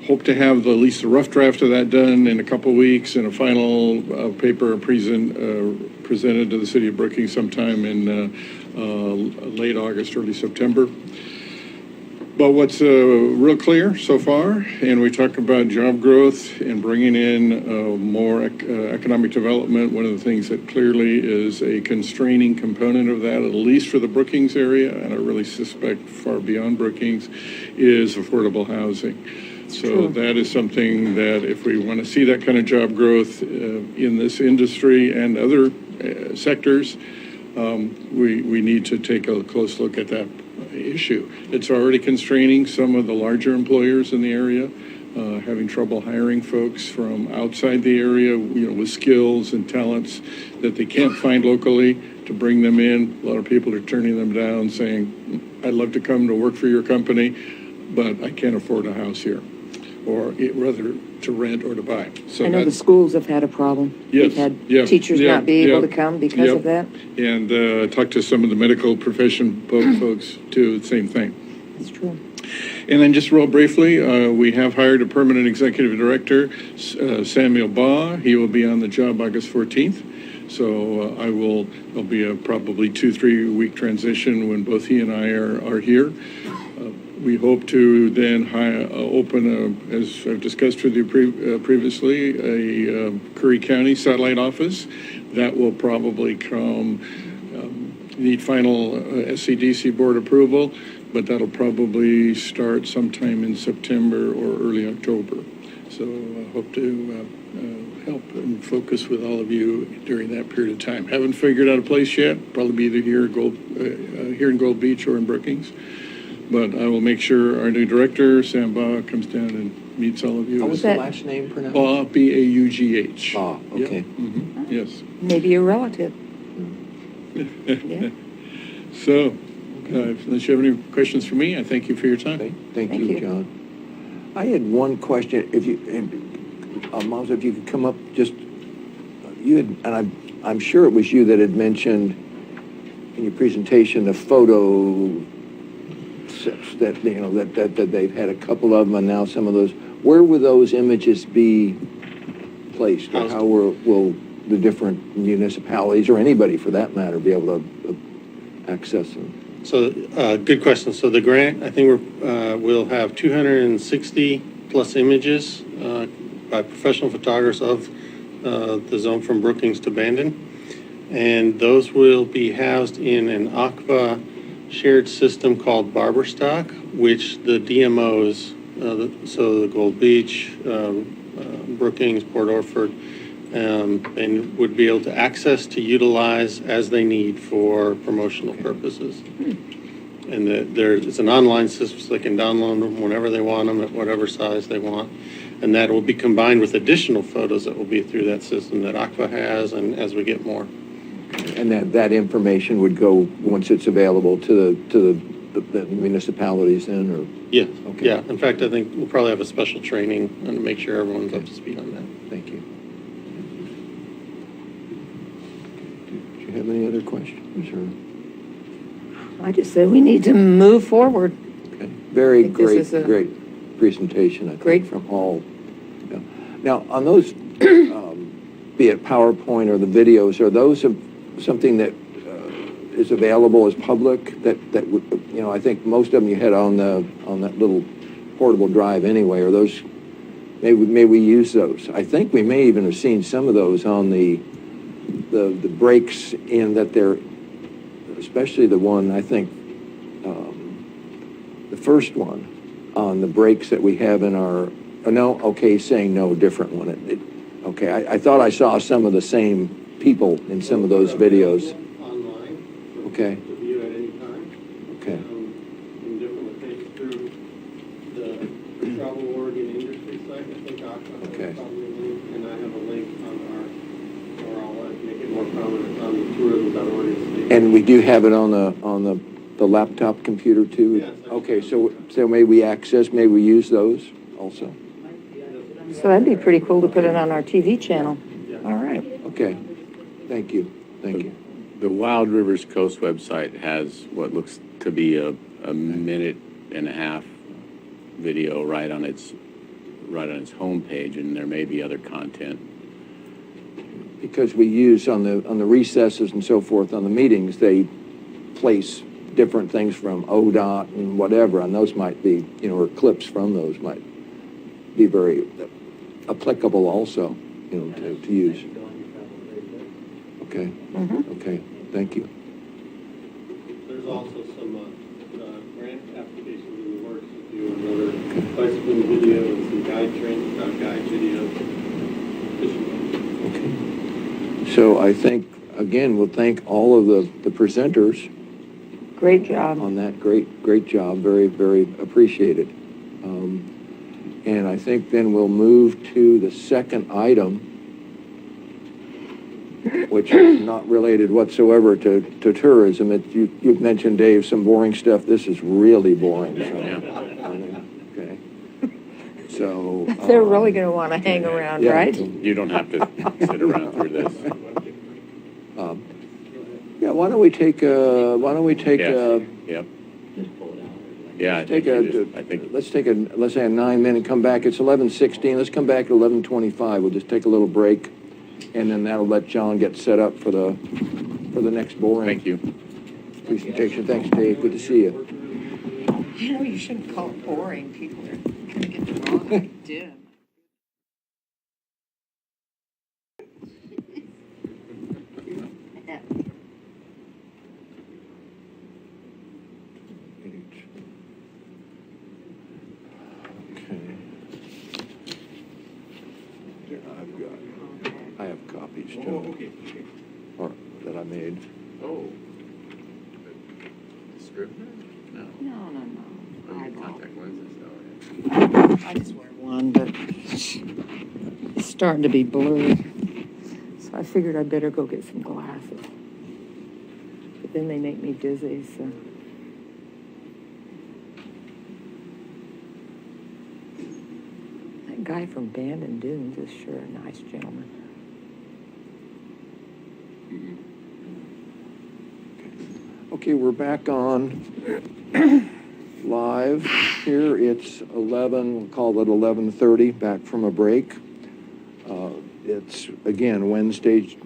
Hope to have at least a rough draft of that done in a couple of weeks and a final paper presented to the city of Brookings sometime in late August, early September. But what's real clear so far, and we talk about job growth and bringing in more economic development, one of the things that clearly is a constraining component of that, at least for the Brookings area, and I really suspect far beyond Brookings, is affordable housing. So that is something that if we want to see that kind of job growth in this industry and other sectors, we need to take a close look at that issue. It's already constraining some of the larger employers in the area, having trouble hiring folks from outside the area, with skills and talents that they can't find locally to bring them in. A lot of people are turning them down, saying, I'd love to come to work for your company, but I can't afford a house here, or rather to rent or to buy. So I know the schools have had a problem. Yes, We've had teachers not be able to come because of that. And talked to some of the medical profession folks too, same thing. That's true. And then just real briefly, we have hired a permanent executive director, Samuel Baugh. He will be on the job August 14th. So there'll be a probably 2-3 week transition when both he and I are here. We hope to then open, as I've discussed with you previously, a Curry County satellite office. That will probably need final SCDC board approval, but that'll probably start sometime in September or early October. So I hope to help and focus with all of you during that period of time. Haven't figured out a place yet, probably either here in Gold Beach or in Brookings. But I will make sure our new director, Sam Baugh, comes down and meets all of you. How was the last name pronounced? Baugh, B-A-U-G-H. Baugh, okay. Yep. Mm-hmm. Yes. Maybe a relative. Yeah. So, unless you have any questions for me, I thank you for your time. Thank you, John. I had one question. If you, Miles, if you could come up, just you had, and I'm sure it was you that had mentioned in your presentation the photo that that they've had a couple of them, and now some of those. Where will those images be placed, or how will the different municipalities, or anybody for that matter, be able to access them? So, good question. So the grant, I think we'll have 260 plus images by professional photographers of the zone from Brookings to Bandon, and those will be housed in an Aqua shared system called Barberstock, which the DMOs, so the Gold Beach, Brookings, Port Orford, and would be able to access to utilize as they need for promotional purposes. And it's an online system, so they can download them whenever they want them at whatever size they want. And that will be combined with additional photos that will be through that system that Aqua has, and as we get more. And that information would go, once it's available, to the municipalities then, or? Yeah, Okay. yeah. In fact, I think we'll probably have a special training and to make sure everyone's up to speed on that. Thank you. Do you have any other questions, or? I just say we need to move forward. Okay. Very I think this is a great presentation, I think, great from all. Yeah. Now, on those, be it PowerPoint or the videos, are those something that is available as public? That would, I think most of them you had on that little portable drive anyway. Are those? May we use those? I think we may even have seen some of those on the breaks in that they're, especially the one I think first one on the breaks that we have in our, oh, no, okay, saying no, different one. Okay, I thought I saw some of the same people in some of those videos. Online. Okay. To view at any time. Okay. In different locations through the Travel Oregon Industry site. I think Aqua has Okay. probably a link, and I have a link on or I'll make it more prominent on the tourism.org. And we do have it on the laptop computer too? Yes. Okay, so may we use those also? So that'd be pretty cool to put it on our TV channel. All right. Okay, thank you. The Wild Rivers Coast website has what looks to be a minute and a half video right on its homepage, and there may be other content. Because we use on the recesses and so forth, on the meetings, they place different things from ODOT and whatever, and those might be, or clips from those might be very applicable also, to use. Okay, okay, thank you. There's also some grant applications in the works to do another bicycling video and some guide videos. Okay. So I think, again, we'll thank all of the presenters Great job. on that. Great job. Very, very appreciated. And I think then we'll move to the second item, which is not related whatsoever to tourism. You've mentioned, Dave, some boring stuff. This is really boring. Okay. So. They're really going to want to hang around, yeah. right? You don't have to sit around through this. Yeah, why don't we take Yep. Yeah, I think, let's say a 9-minute, come back, it's 11:16, let's come back at 11:25, we'll just take a little break, and then that'll let John get set up for the next boring. Thank you. Presentation, thanks, Dave, good to see you. You shouldn't call it boring. People are going to get the wrong idea. I have copies too, or that I made. Oh. Scrivener? No. No. Oh, you contact lenses? I just wear one, but it's starting to be blurry. So I figured I'd better go get some glasses. But then they make me dizzy, so. That guy from Bandon Dunes is sure a nice gentleman. Okay, we're back on live here. It's 11, we'll call it 11:30, back from a break. It's, again, Wednesday,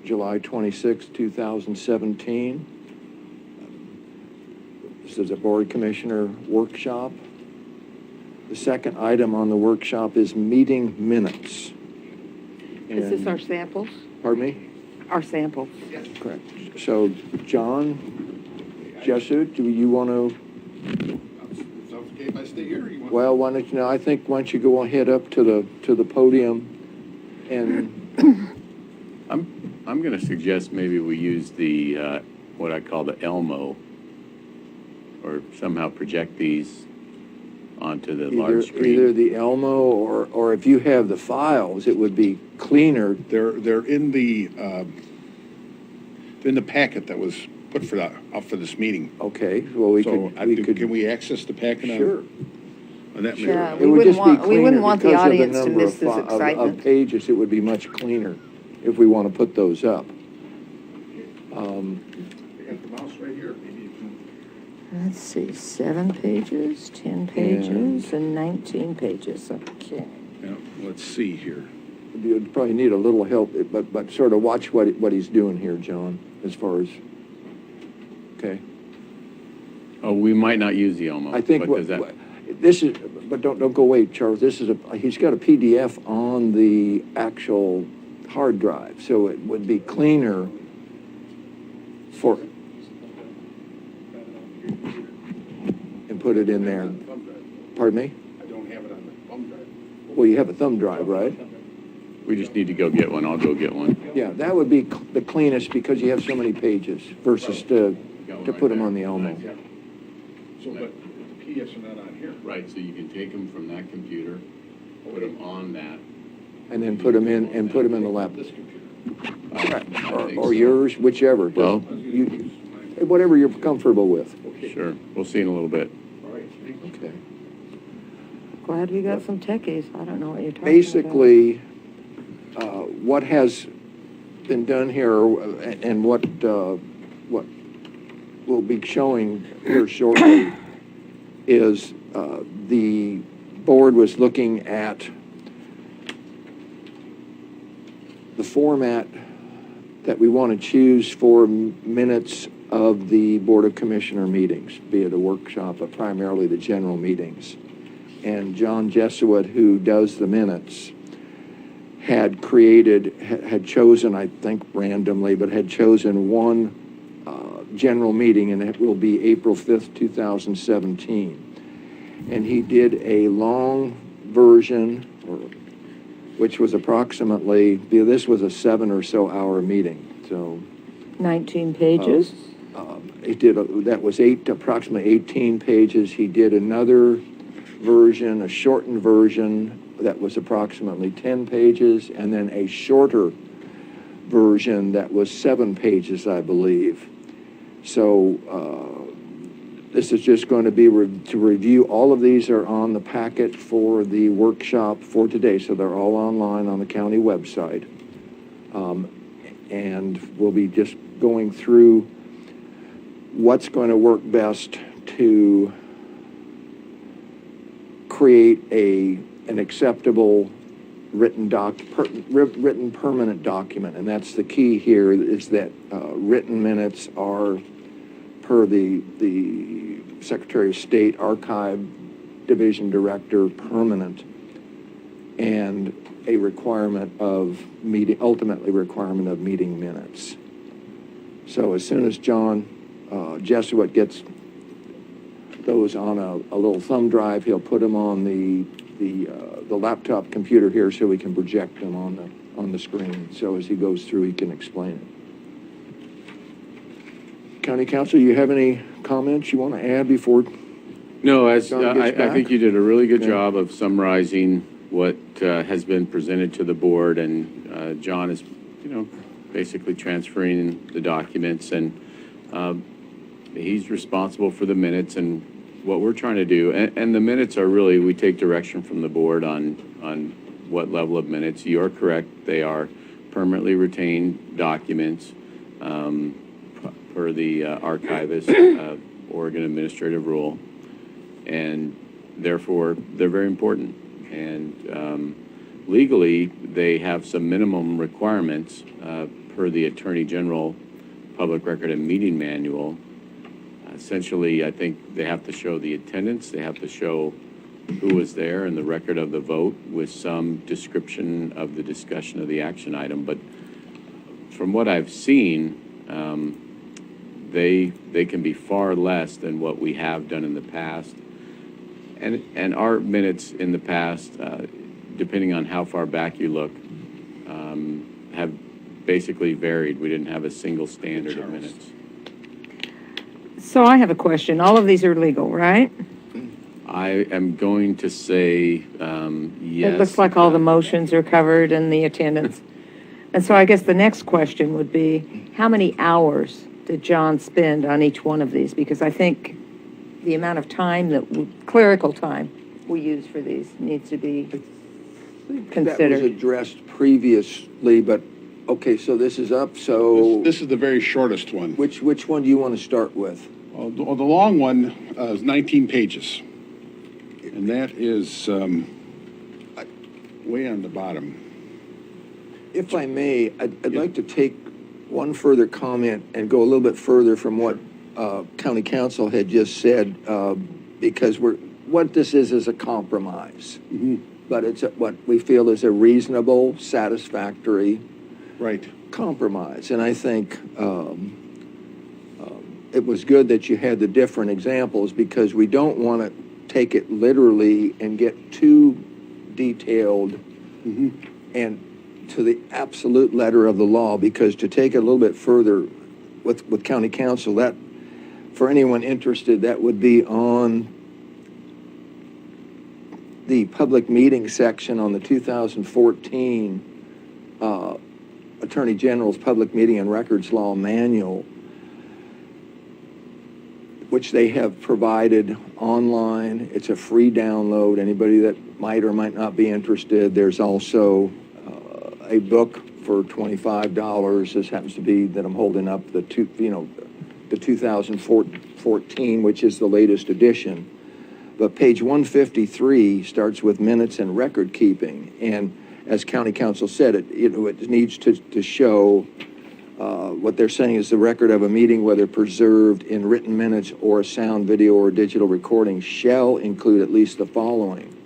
July 26, 2017. This is a board commissioner workshop. The second item on the workshop is meeting minutes. Is this And- our samples? Pardon me? Our samples. Yes. Correct. So, John, Jesu, do you want to? It's okay if I stay here? Well, why don't you, I think why don't you go ahead up to the podium and. I'm going to suggest maybe we use the, what I call the Elmo, or somehow project these onto the large screen. Either the Elmo or if you have the files, it would be cleaner. They're in the packet that was put out for this meeting. Okay, well, Can we access the packet Sure. on that? Yeah, It we would wouldn't just be want, we wouldn't cleaner want the because of audience to number miss this of excitement. pages, it would be much cleaner if we want to put those up. I got the mouse right here. Maybe you can. Let's see, 7 pages, 10 pages, and 19 pages, okay. Yeah, let's see here. You'd probably need a little help, but sort of watch what he's doing here, John, as far as, okay? Oh, we might not use the Elmo. I think but does that? this is, but don't go away, Charles. This is he's got a PDF on the actual hard drive, so it would be cleaner for. put it in there. Pardon me? I don't have it on the thumb drive. Well, you have a thumb drive, right? We just need to go get one. I'll go get one. Yeah, that would be the cleanest because you have so many pages versus to put them on the Elmo. So, but the PDFs are not on here. Right, so you can take them from that computer, put them on that. And then put them in, the lap. This computer. Or yours, whichever. Well- Whatever you're comfortable with. Sure, we'll see in a little bit. All right, thank you. Okay. Glad we got some techies. I don't know what you're talking about. Basically, what has been done here and what we'll be showing here shortly is the board was looking at the format that we want to choose for minutes of the Board of Commissioner meetings, be it a workshop, but primarily the general meetings. And John Jesuit, who does the minutes, had chosen, I think randomly, but had chosen one general meeting, and it will be April 5th, 2017. And he did a long version, which was approximately, this was a 7 or so hour meeting, so. 19 pages. That was approximately 18 pages. He did another version, a shortened version, that was approximately 10 pages, and then a shorter version that was 7 pages, I believe. So this is just going to be to review. All of these are on the packet for the workshop for today, so they're all online on the county website. And we'll be just going through what's going to work best to create an acceptable written permanent document. And that's the key here, is that written minutes are, per the Secretary of State Archive Division Director, permanent, and a requirement of ultimately requirement of meeting minutes. So as soon as John Jesuit gets those on a little thumb drive, he'll put them on the laptop computer here so we can project them on the screen. So as he goes through, he can explain it. County Council, you have any comments you want to add before? No, John gets I back? think you did a really good Okay. job of summarizing what has been presented to the board, and John is, basically transferring the documents, and he's responsible for the minutes and what we're trying to do. And the minutes are really, we take direction from the board on what level of minutes. You are correct; they are permanently retained documents per the archivist Oregon administrative rule, and therefore they're very important. And legally, they have some minimum requirements per the Attorney General Public Record and Meeting Manual. Essentially, I think they have to show the attendance, they have to show who was there and the record of the vote with some description of the discussion of the action item. But from what I've seen, they can be far less than what we have done in the past. And our minutes in the past, depending on how far back you look, have basically varied. We didn't have a single standard of minutes. So I have a question. All of these are legal, right? I am going to say yes. It looks like all the motions are covered and the attendance. And so I guess the next question would be, how many hours did John spend on each one of these? Because I think the amount of time clerical time we use for these needs to be considered. That was addressed previously, but, okay, so this is up, so This is the very shortest one. which one do you want to start with? Well, the long one is 19 pages. And that is way on the bottom. If I may, I'd like to take one further comment and go a little bit further from what County Council had just said, because what this is a compromise. But it's what we feel is a reasonable, satisfactory Right. compromise. And I think it was good that you had the different examples because we don't want to take it literally and get too detailed and to the absolute letter of the law, because to take it a little bit further with county council, that, for anyone interested, that would be on the public meeting section on the 2014 Attorney General's Public Meeting and Records Law Manual, which they have provided online. It's a free download. Anybody that might or might not be interested. There's also a book for $25. This happens to be that I'm holding up the 2014, which is the latest edition. But page 153 starts with minutes and record keeping. And as county council said, it needs to show what they're saying is the record of a meeting, whether preserved in written minutes or a sound, video, or digital recording, shall include at least the following: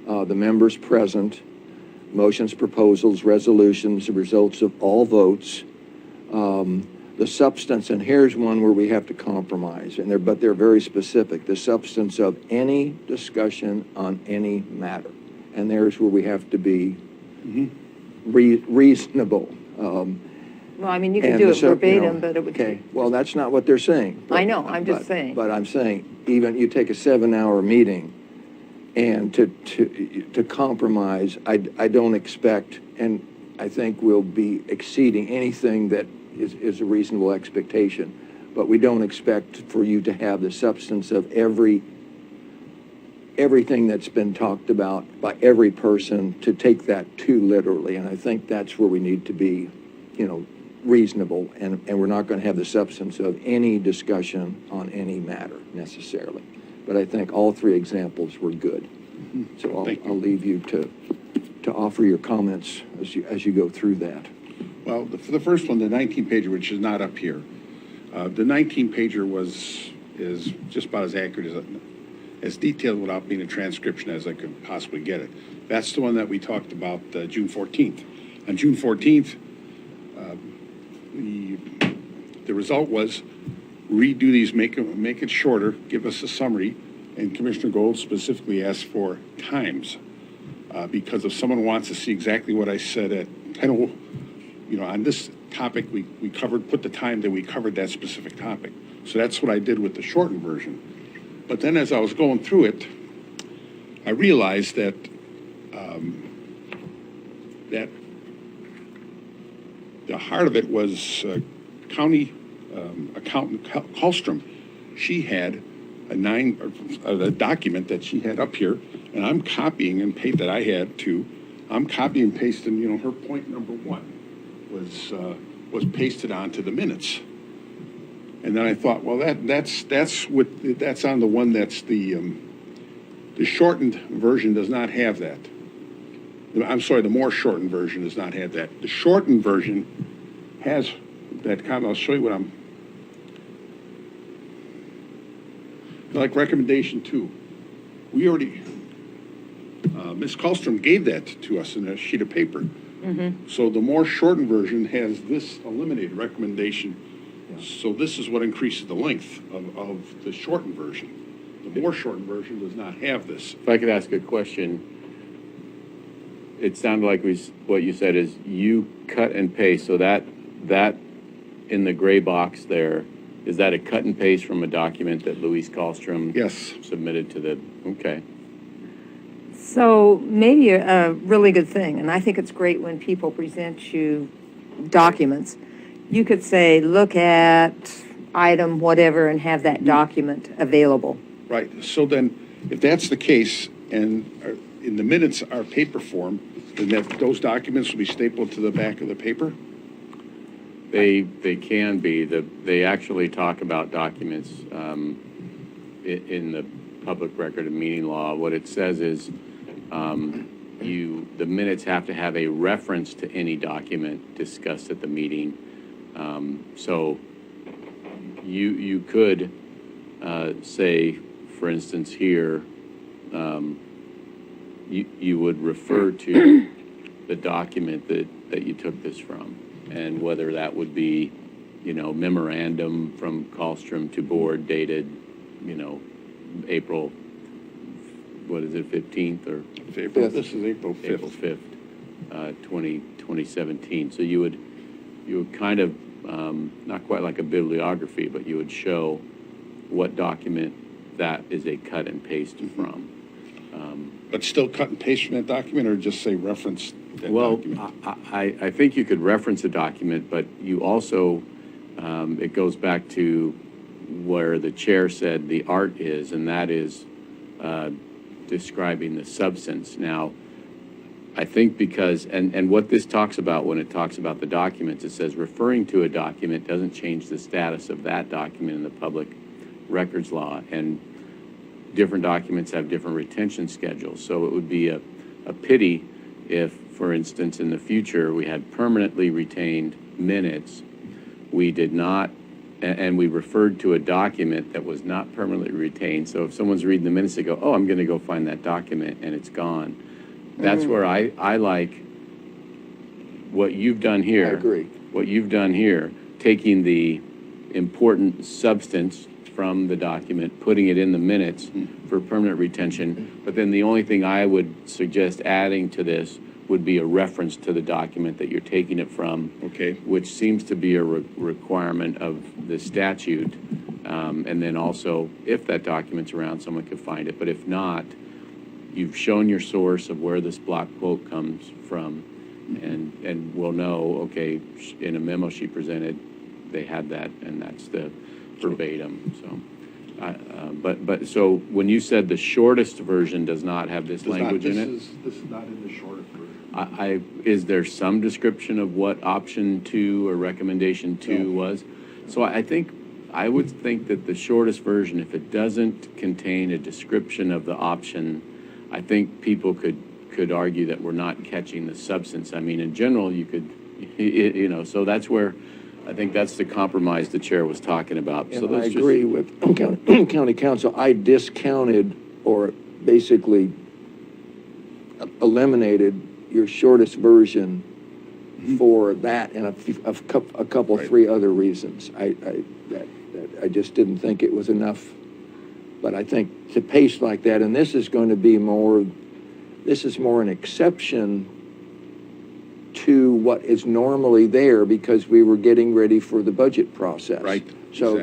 the members present, motions, proposals, resolutions, the results of all votes, the substance, and here's one where we have to compromise, but they're very specific, the substance of any discussion on any matter. And there's where we have to be reasonable. Well, I mean, you can do it verbatim, but it would Okay, well, that's not what they're saying. I know, I'm just saying. But I'm saying, even you take a 7-hour meeting, and to compromise, I don't expect, and I think we'll be exceeding anything that is a reasonable expectation, but we don't expect for you to have the substance of everything that's been talked about by every person, to take that too literally, and I think that's where we need to be, reasonable, and we're not going to have the substance of any discussion on any matter necessarily. But I think all three examples were good. So I'll leave you to offer your comments as you go through that. Well, for the first one, the 19-pager, which is not up here, the 19-pager is just about as accurate as detailed without being a transcription as I could possibly get it. That's the one that we talked about June 14th. On June 14th, the result was redo these, make it shorter, give us a summary, and Commissioner Gold specifically asked for times because if someone wants to see exactly what I said on this topic, we put the time that we covered that specific topic. So that's what I did with the shortened version. But then as I was going through it, I realized that that the heart of it was County Accountant Kallstrom. She had a document that she had up here, and I'm copying and paste that I had too. I'm copying and pasting. Her point number 1 was pasted onto the minutes, and then I thought, well, that's on the one that's the shortened version does not have that. I'm sorry, the more shortened version does not have that. The shortened version has that kind of. I'll show you what I'm. Like recommendation 2, we already, Ms. Kallstrom gave that to us in a sheet of paper. So the more shortened version has this eliminated recommendation. So this is what increases the length of the shortened version. The more shortened version does not have this. If I could ask a question, it sounded like what you said is you cut and paste, so that in the gray box there, is that a cut and paste from a document that Louise Kallstrom submitted to the, okay. So maybe a really good thing, and I think it's great when people present you documents, you could say, look at item whatever and have that document available. Right. So then, if that's the case, and in the minutes are paper form, then those documents will be stapled to the back of the paper? They can be. They actually talk about documents in the public record of meeting law. What it says is the minutes have to have a reference to any document discussed at the meeting. So you could say, for instance, here, you would refer to the document that you took this from, and whether that would be, memorandum from Colstrom to board dated, April, what is it, 15th or? This is April 5th. April 5th, 2017. So you would kind of, not quite like a bibliography, but you would show what document that is a cut and paste from. But still cut and paste from that document, or just say reference that document? I think you could reference a document, but you also, it goes back to where the chair said the art is, and that is describing the substance. Now, I think because, and what this talks about when it talks about the documents, it says referring to a document doesn't change the status of that document in the public records law, and different documents have different retention schedules. So it would be a pity if, for instance, in the future, we had permanently retained minutes. We did not, and we referred to a document that was not permanently retained. So if someone's reading the minutes, they go, oh, I'm going to go find that document, and it's gone. That's where I like what you've done here. I agree. What you've done here, taking the important substance from the document, putting it in the minutes for permanent retention. But then the only thing I would suggest adding to this would be a reference to the document that you're taking it from. Okay. Which seems to be a requirement of the statute. And then also, if that document's around, someone could find it. But if not, you've shown your source of where this block quote comes from. And we'll know, okay, in a memo she presented, they had that, and that's the verbatim. So, but so when you said the shortest version does not have this language in it, This is not in the shortest version. is there some description of what option 2 or recommendation 2 was? So I would think that the shortest version, if it doesn't contain a description of the option, I think people could argue that we're not catching the substance. I mean, in general, you could, so that's where I think that's the compromise the chair was talking about. So And I agree with county council. I discounted or basically eliminated your shortest version for that and a couple, 3 other reasons. I just didn't think it was enough. But I think to pace like that, and this is going to be more an exception to what is normally there because we were getting ready for the budget process. Right. So Exactly.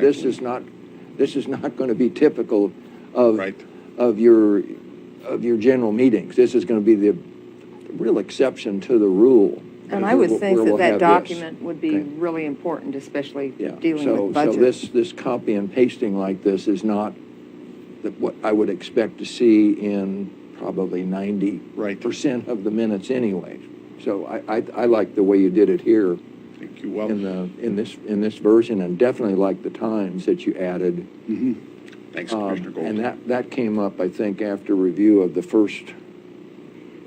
this is not going to be typical of Right. of your general meetings. This is going to be the real exception to the rule. And I would think where that we'll that have this. document would be Okay. really important, especially Yeah. dealing So with budget. this copy and pasting like this is not what I would expect to see in probably 90% of the minutes anyway. So I like the way you did it here Thank you. Well, in this version, and definitely like the times that you added. thanks, Commissioner Gold. And that came up, I think, after review of the first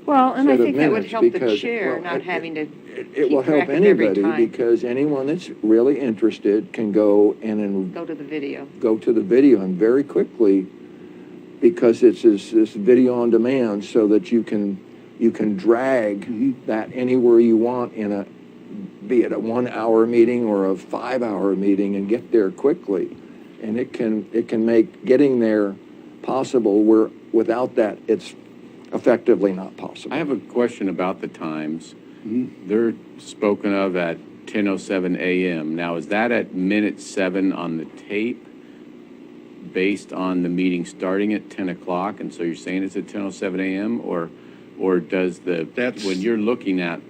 Well, and I set of think that would minutes, help the because, chair well, not having to it will keep track help of every anybody, time. because anyone that's really interested can go and Go to the video. go to the video, and very quickly, because it's this video on demand, so that you can drag that anywhere you want be it a 1-hour meeting or a 5-hour meeting, and get there quickly. And it can make getting there possible, where without that, it's effectively not possible. I have a question about the times. They're spoken of at 10:07 a.m. Now, is that at minute 7 on the tape based on the meeting starting at 10 o'clock? And so you're saying it's at 10:07 a.m. or does when you're looking at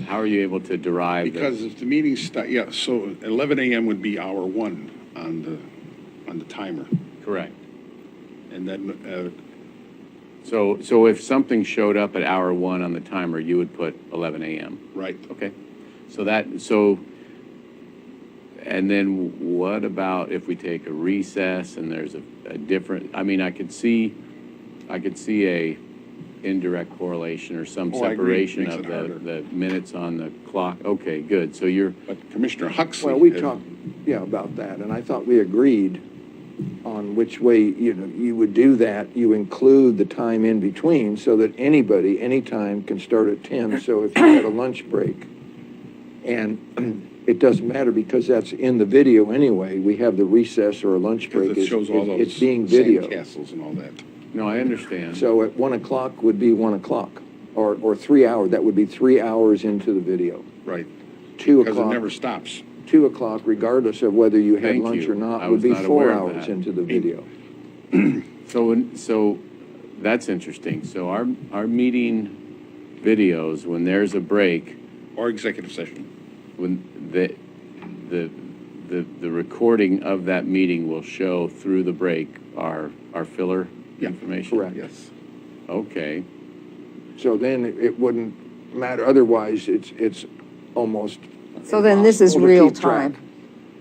how are you able to derive? Because if the meeting so 11 a.m. would be hour 1 on the timer. Correct. And then, So if something showed up at hour 1 on the timer, you would put 11 a.m. right. Okay. And then what about if we take a recess and there's a different, I mean, I could see a indirect correlation or some Oh, I agree. separation Makes of it harder. the minutes on the clock. Okay, good. So But Commissioner Huxley. Well, we talked, about that, and I thought we agreed on which way, you would do that. You include the time in between, so that anybody, anytime, can start at 10. So if you had a lunch break, and it doesn't matter because that's in the video anyway. We have the recess or a lunch break. Because it shows all those It's being videoed. sandcastles and all that. No, I understand. So at 1 o'clock would be 1 o'clock, or 3 hours, that would be 3 hours into the video. Right. 2 Because it o'clock. never stops. 2 o'clock, regardless of whether you had Thank lunch you. or not, I would was be not 4 aware of hours that. into the video. So that's interesting. So our meeting videos, when there's a break, Or executive session. when the recording of that meeting will show through the break our filler Yeah, information? Correct. Yes. Okay. So then it wouldn't matter, otherwise it's almost So then this is impossible to real keep track time.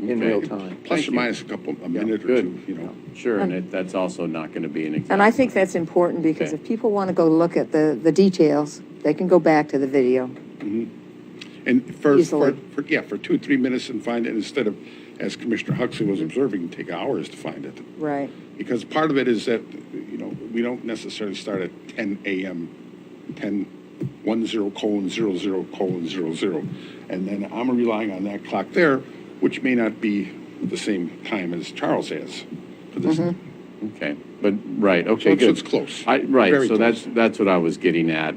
in Okay. real time. Plus or minus a minute or Good. two, you know. Sure, and that's also not going to be an exact. And I think that's important because if people want to go look at the details, they can go back to the video. And for Easily. 2, 3 minutes and find it instead of, as Commissioner Huxley was observing, take hours to find it. Right. Because part of it is that, you know, we don't necessarily start at 10 a.m., 10:10:00:00:00. And then I'm relying on that clock there, which may not be the same time as Charles has for this. Okay, but, right, So okay, good. it's close. Right, Very so close. that's what I was getting at.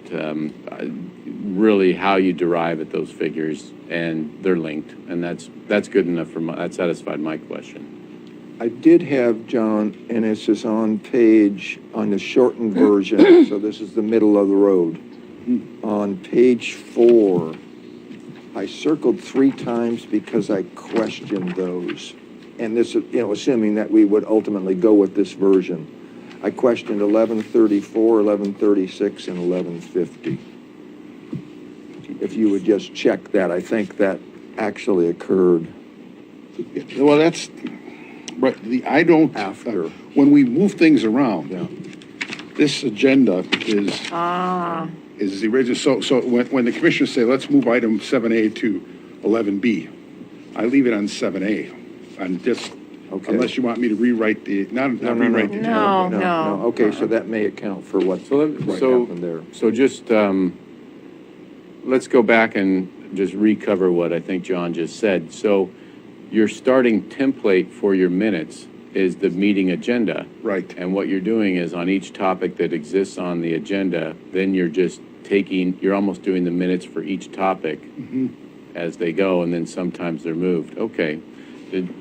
Really how you derive at those figures, and they're linked, and that's good enough that satisfied my question. I did have, John, and this is on the shortened version, so this is the middle of the road. On page 4, I circled 3 times because I questioned those. And this, assuming that we would ultimately go with this version. I questioned 1134, 1136, and 1150. If you would just check that, I think that actually occurred. Well, that's, right, I don't, After. When we move things around, Yeah. this agenda is Ah, the original, so when the commissioners say, let's move item 7A to 11B, I leave it on 7A. I'm just, Okay. unless you want me to rewrite not rewrite the agenda. No. Okay, so that may account for what happened there. So just, let's go back and just recover what I think John just said. So your starting template for your minutes is the meeting agenda. Right. And what you're doing is on each topic that exists on the agenda, then you're just you're almost doing the minutes for each topic as they go, and then sometimes they're moved. Okay.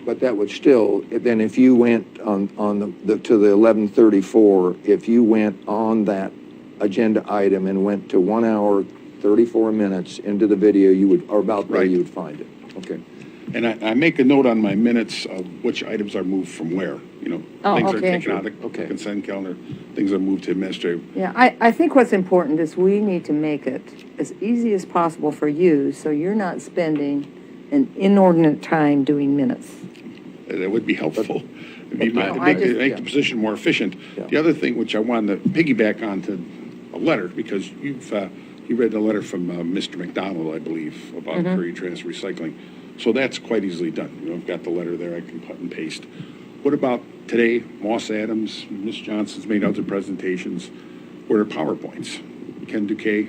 But that would still, then if you went on to the 1134, if you went on that agenda item and went to 1 hour, 34 minutes into the video, you would, or about there, Right. you would find it. Okay. And I make a note on my minutes of which items are moved from where, Oh, things are okay. taken out of the Okay. consent calendar, things are moved to administrative. yeah, I think what's important is we need to make it as easy as possible for you, so you're not spending an inordinate time doing minutes. That would be helpful. It'd be- No, make yeah. the position more efficient. Yeah. The other thing which I wanted to piggyback onto a letter, because you read the letter from Mr. McDonald, I believe, about Curry Transfer Recycling. So that's quite easily done. I've got the letter there, I can cut and paste. What about today, Moss Adams, Ms. Johnson's made other presentations, where are PowerPoints? Ken Duque,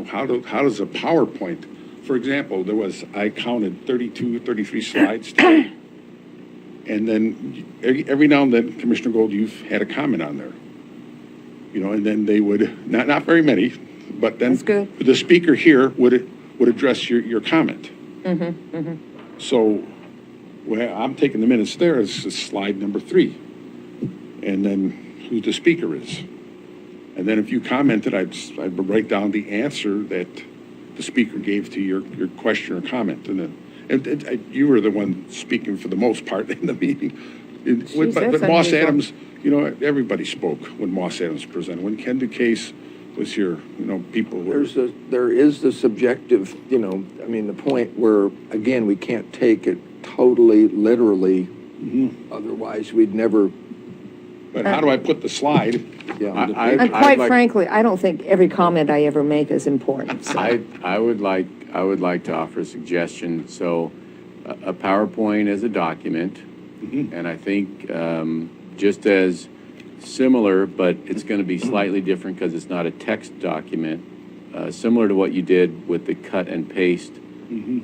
how does a PowerPoint, for example, I counted 32, 33 slides today. And then every now and then, Commissioner Gold, you've had a comment on there. And then they would, not very many, but then That's good. the speaker here would address your comment. So, well, I'm taking the minutes there as slide number 3. And then who the speaker is. And then if you commented, I'd write down the answer that the speaker gave to your question or comment. And you were the one speaking for the most part in the meeting. But that's Moss unusual. Adams, everybody spoke when Moss Adams presented. When Ken Duque was here, people were. There is the subjective, the point where, again, we can't take it totally literally. Otherwise, we'd never, But how do I put the slide? And quite frankly, I don't think every comment I ever make is important. So. I would like to offer a suggestion. So a PowerPoint as a document, and I think just as similar, but it's going to be slightly different because it's not a text document, similar to what you did with the cut and paste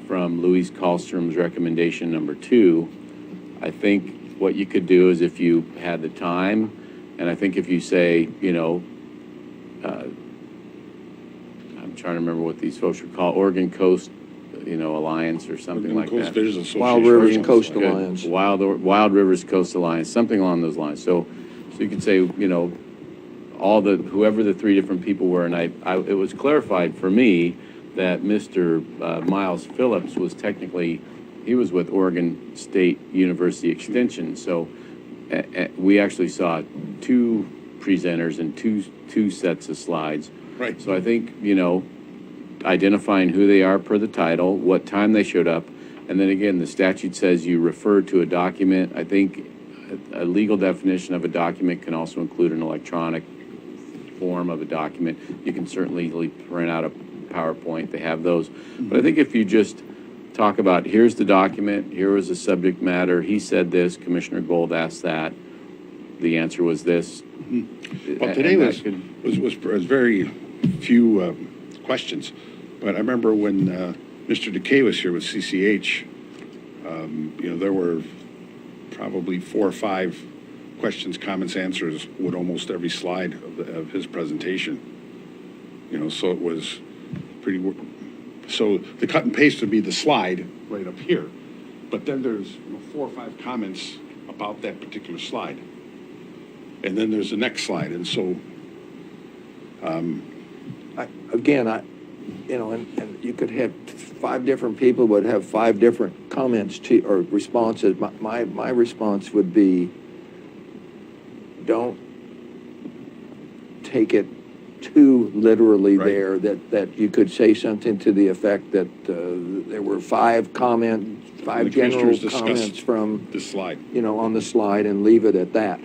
from Louise Kallstrom's recommendation number 2. I think what you could do is if you had the time, and I think if you say, I'm trying to remember what these folks would call Oregon Coast, Alliance or something like Coast that. Visions Association. Wild Rivers Coast Okay. Alliance. Wild Rivers Coast Alliance, something along those lines. So you could say, whoever the 3 different people were, and it was clarified for me that Mr. Miles Phillips was technically, he was with Oregon State University Extension. So we actually saw 2 presenters and two sets of slides. Right. So I think, identifying who they are per the title, what time they showed up, and then again, the statute says you refer to a document. I think a legal definition of a document can also include an electronic form of a document. You can certainly print out a PowerPoint. They have those. But I think if you just talk about, here's the document, here was the subject matter, he said this, Commissioner Gold asked that, the answer was this. Well, today was very few questions, but I remember when Mr. Decay was here with CCH, there were probably 4 or 5 questions, comments, answers with almost every slide of his presentation. So it was pretty. So the cut and paste would be the slide right up here, but then there's 4 or 5 comments about that particular slide, and then there's the next slide, and so. And you could have 5 different people would have 5 different comments or responses. My response would be, don't take it too literally there, that you could say something to the effect that there were 5 general comments from the slide, on the slide, and leave it at that,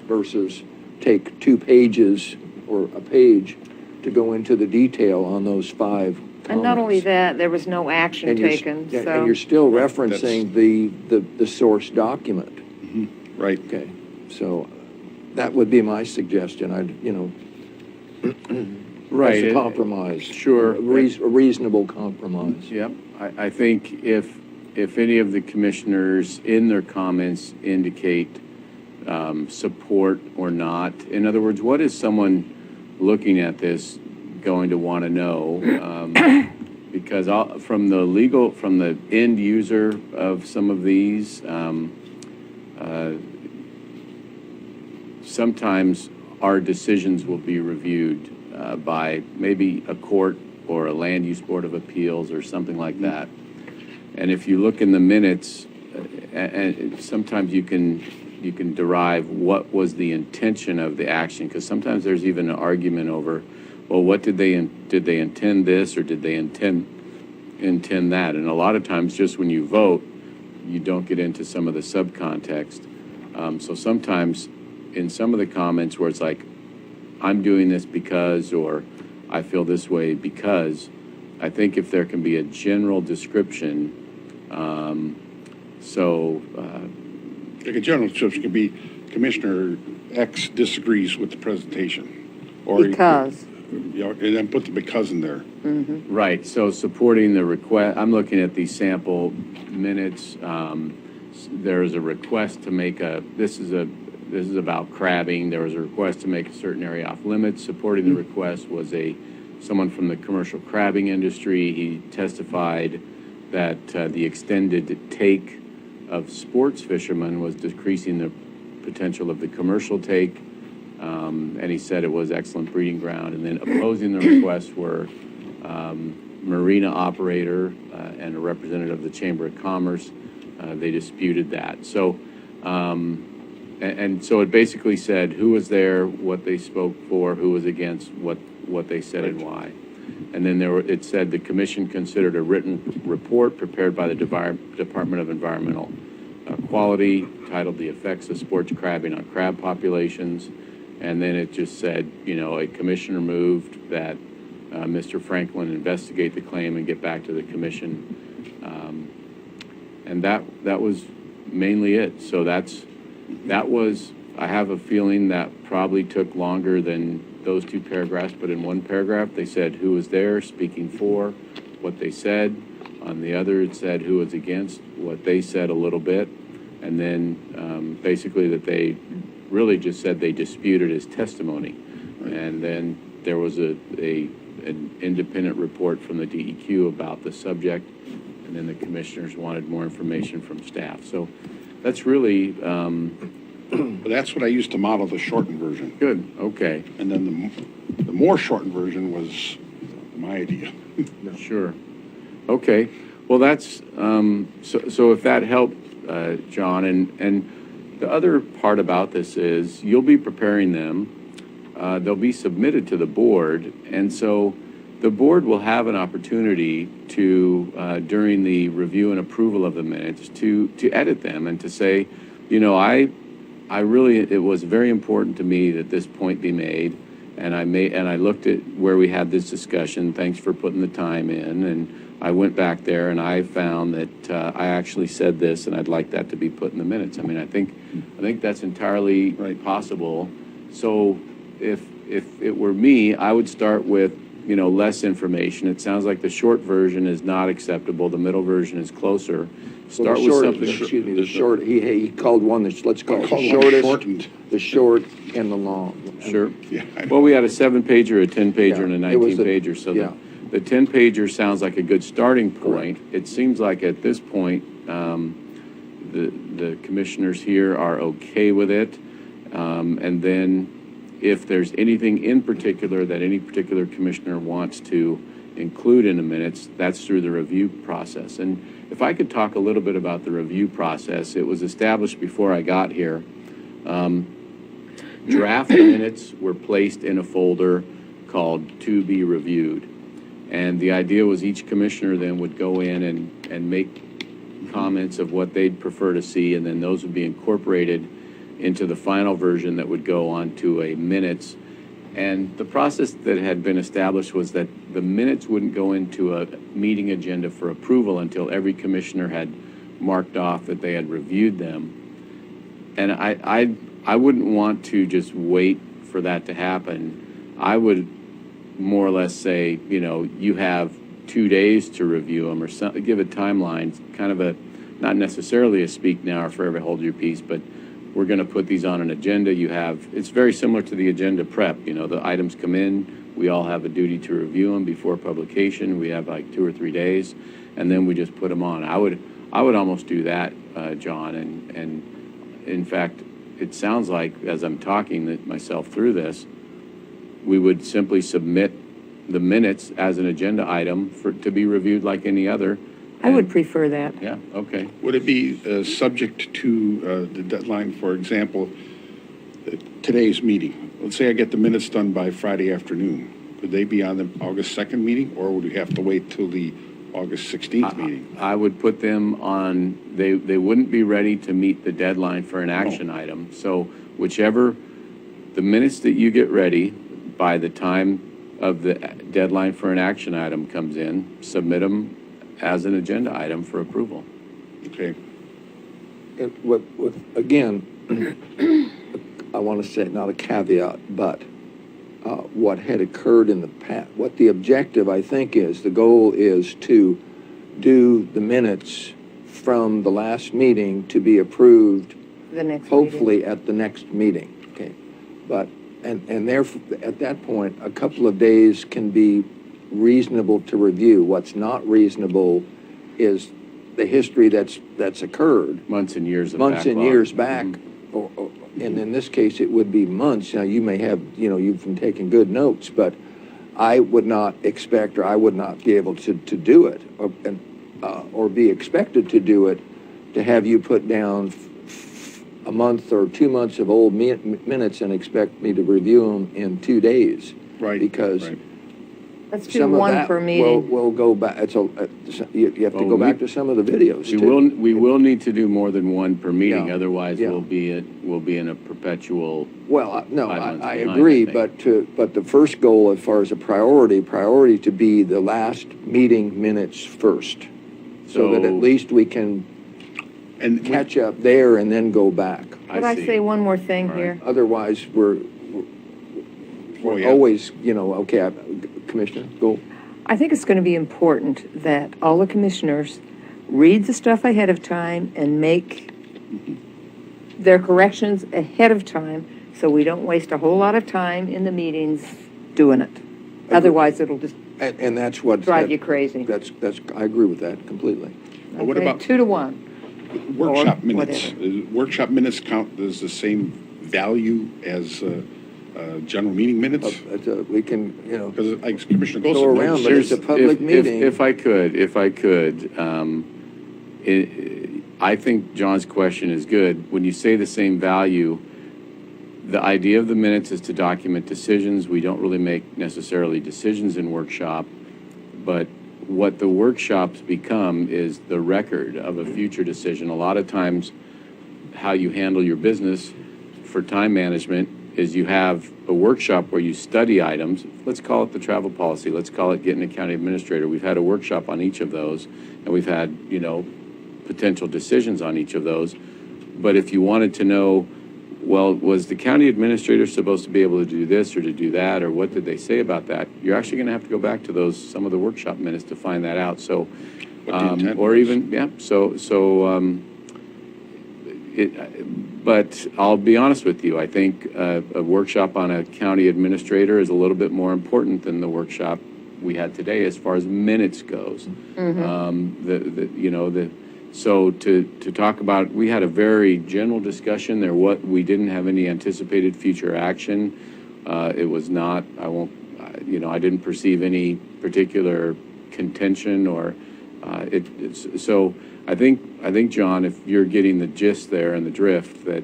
versus take 2 pages or a page to go into the detail on those 5 comments. And not only that, there was no action taken, so. And you're still referencing the source document. Right. Okay, so that would be my suggestion. Right. As a compromise. Sure. A reasonable compromise. Yep. I think if any of the commissioners in their comments indicate support or not, in other words, what is someone looking at this going to want to know? Because from the end user of some of these, sometimes our decisions will be reviewed by maybe a court or a land use board of appeals or something like that. And if you look in the minutes, and sometimes you can derive what was the intention of the action, because sometimes there's even an argument over, well, what did they intend this, or did they intend that? And a lot of times, just when you vote, you don't get into some of the subcontext. So sometimes in some of the comments where it's like, I'm doing this because, or I feel this way because, I think if there can be a general description, like a general description could be Commissioner X disagrees with the presentation, or Because. and then put the because in there. Right, so supporting the request, I'm looking at these sample minutes. There is a request to make this is about crabbing. There was a request to make a certain area off limits. Supporting the request was someone from the commercial crabbing industry. He testified that the extended take of sports fishermen was decreasing the potential of the commercial take. And he said it was excellent breeding ground. And then opposing the request were marina operator and a representative of the Chamber of Commerce. They disputed that. So, and so it basically said who was there, what they spoke for, who was against, what they said and why. And then it said the commission considered a written report prepared by the Department of Environmental Quality titled "The Effects of Sports Crabbing on Crab Populations." And then it just said, a commissioner moved that Mr. Franklin investigate the claim and get back to the commission. And that was mainly it. So I have a feeling that probably took longer than those 2 paragraphs, but in one paragraph, they said who was there, speaking for, what they said, On the other, it said who was against, what they said a little bit, and then basically that they really just said they disputed his testimony. And then there was an independent report from the DEQ about the subject, and then the commissioners wanted more information from staff. So that's really... That's what I used to model the shortened version. Good, okay. And then the more shortened version was my idea. Sure. Okay. Well, that's, so if that helped, John, and the other part about this is you'll be preparing them. They'll be submitted to the board. And so the board will have an opportunity to, during the review and approval of the minutes, to edit them and to say, you know, I really, it was very important to me that this point be made. And I looked at where we had this discussion. Thanks for putting the time in. And I went back there and I found that I actually said this, and I'd like that to be put in the minutes. I mean, I think that's entirely possible. So if it were me, I would start with, you know, less information. It sounds like the short version is not acceptable. The middle version is closer. Start with something. Excuse me, the short, he called one that's, let's call it the shortest, the short and the long. Sure. Well, we had a 7-pager, a 10-pager, and a 19-pager, so the 10-pager sounds like a good starting point. Correct. It seems like at this point, the commissioners here are okay with it. And then if there's anything in particular that any particular commissioner wants to include in the minutes, that's through the review process. And if I could talk a little bit about the review process, it was established before I got here. Draft minutes were placed in a folder called To Be Reviewed. And the idea was each commissioner then would go in and make comments of what they'd prefer to see, and then those would be incorporated into the final version that would go on to a minutes. And the process that had been established was that the minutes wouldn't go into a meeting agenda for approval until every commissioner had marked off that they had reviewed them. And I wouldn't want to just wait for that to happen. I would more or less say, you know, you have 2 days to review them, or give a timeline, kind of a, not necessarily a speak now or forever hold your peace, but we're going to put these on an agenda. You have, it's very similar to the agenda prep. You know, the items come in, we all have a duty to review them before publication. We have like 2 or 3 days, and then we just put them on. I would almost do that, John, and in fact, it sounds like, as I'm talking myself through this, we would simply submit the minutes as an agenda item to be reviewed like any other. I would prefer that. Yeah, okay. Would it be subject to the deadline, for example, today's meeting? Let's say I get the minutes done by Friday afternoon. Would they be on the August 2nd meeting, or would we have to wait till the August 16th meeting? I would put them on, they wouldn't be ready to meet the deadline for an action item. So whichever, the minutes that you get ready by the time of the deadline for an action item comes in, submit them as an agenda item for approval. Okay. Again, I want to say, not a caveat, but what had occurred in the past, what the objective, I think, is, the goal is to do the minutes from the last meeting to be approved hopefully at the next meeting. Okay. But, and therefore, at that point, a couple of days can be reasonable to review. What's not reasonable is the history that's occurred. Months and years of months and backlog. years back. And in this case, it would be months. Now, you may have, you know, you've been taking good notes, but I would not expect, or I would not be able to do it, or be expected to do it, to have you put down a month or 2 months of old minutes and expect me to review them in 2 days. Right. Because let's do one per meeting. We'll go back. You have to go back to some of the videos too. We will need to do more than one per meeting. Yeah. Otherwise, Yeah. we'll be in a perpetual. Well, no, 5 months I behind, agree, I think. but the first goal, as far as a priority to be the last meeting minutes first, so that at least we can catch up there and then go back. Could I say one more thing here? Otherwise, we're always, you know, okay, Commissioner, go. I think it's going to be important that all the commissioners read the stuff ahead of time and make their corrections ahead of time, so we don't waste a whole lot of time in the meetings doing it. Otherwise, it'll just And that's what. drive you crazy. That's, I agree with that completely. What Okay, about 2 to 1. workshop or minutes? whatever. Workshop minutes count as the same value as general meeting minutes? We can, Because like Commissioner Gold go said, around, but it's a public meeting. If I could, I think John's question is good. When you say the same value, the idea of the minutes is to document decisions. We don't really make necessarily decisions in workshop, but what the workshops become is the record of a future decision. A lot of times, how you handle your business for time management is you have a workshop where you study items. Let's call it the travel policy. Let's call it getting a county administrator. We've had a workshop on each of those, and we've had, potential decisions on each of those. But if you wanted to know, well, was the county administrator supposed to be able to do this or to do that, or what did they say about that? You're actually going to have to go back to some of the workshop minutes to find that out. So, but I'll be honest with you. I think a workshop on a county administrator is a little bit more important than the workshop we had today as far as minutes goes. So to talk about, we had a very general discussion there. We didn't have any anticipated future action. It was not. I didn't perceive any particular contention or so. I think, John, if you're getting the gist there and the drift that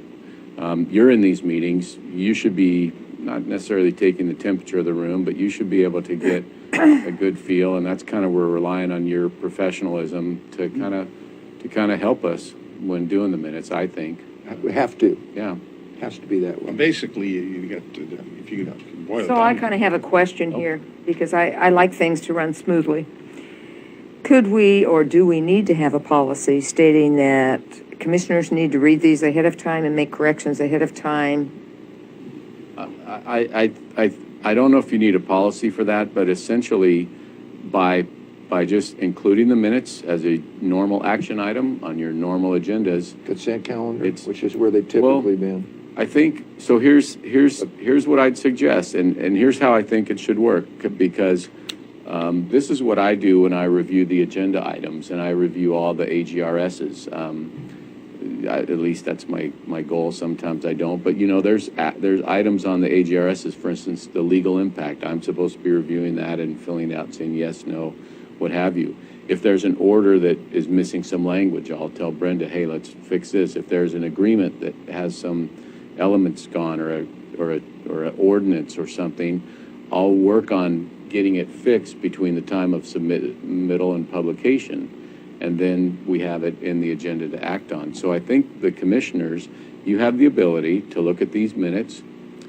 you're in these meetings, you should be not necessarily taking the temperature of the room, but you should be able to get a good feel, and that's kind of we're relying on your professionalism to kind of help us when doing the minutes. I think We have to. Yeah, has to be that way. Well, basically, you got to, if you could boil it So down. I kind of have a question here, because I like things to run smoothly. Could we, or do we need to have a policy stating that commissioners need to read these ahead of time and make corrections ahead of time? I don't know if you need a policy for that, but essentially, by just including the minutes as a normal action item on your normal agendas. Consent calendar, which is where they've typically been. I think, so here's what I'd suggest, and here's how I think it should work, because this is what I do when I review the agenda items, and I review all the AGRSs. At least that's my goal. Sometimes I don't, but there's items on the AGRSs, for instance, the legal impact. I'm supposed to be reviewing that and filling out, saying yes, no, what have you. If there's an order that is missing some language, I'll tell Brenda, hey, let's fix this. If there's an agreement that has some elements gone, or an ordinance or something, I'll work on getting it fixed between the time of submittal and publication, and then we have it in the agenda to act on. So I think the commissioners, you have the ability to look at these minutes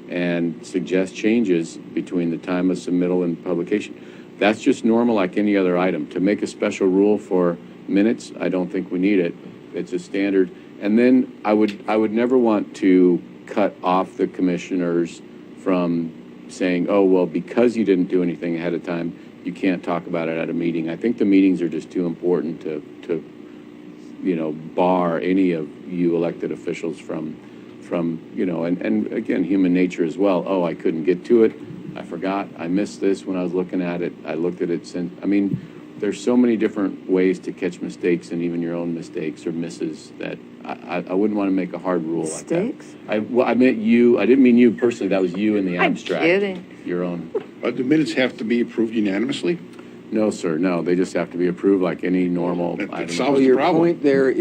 and suggest changes between the time of submittal and publication. That's just normal, like any other item. To make a special rule for minutes, I don't think we need it. It's a standard. And then I would never want to cut off the commissioners from saying, oh, well, because you didn't do anything ahead of time, you can't talk about it at a meeting. I think the meetings are just too important to bar any of you elected officials from and again, human nature as well. Oh, I couldn't get to it. I forgot. I missed this when I was looking at it. I looked at it since. I mean, there's so many different ways to catch mistakes, and even your own mistakes or misses, that I wouldn't want to make a hard rule Mistakes? like that. I meant you. I didn't mean you personally. That was you in the I'm abstract. kidding. Your own. The minutes have to be approved unanimously? No, sir. No, they just have to be approved like any normal item. So your point there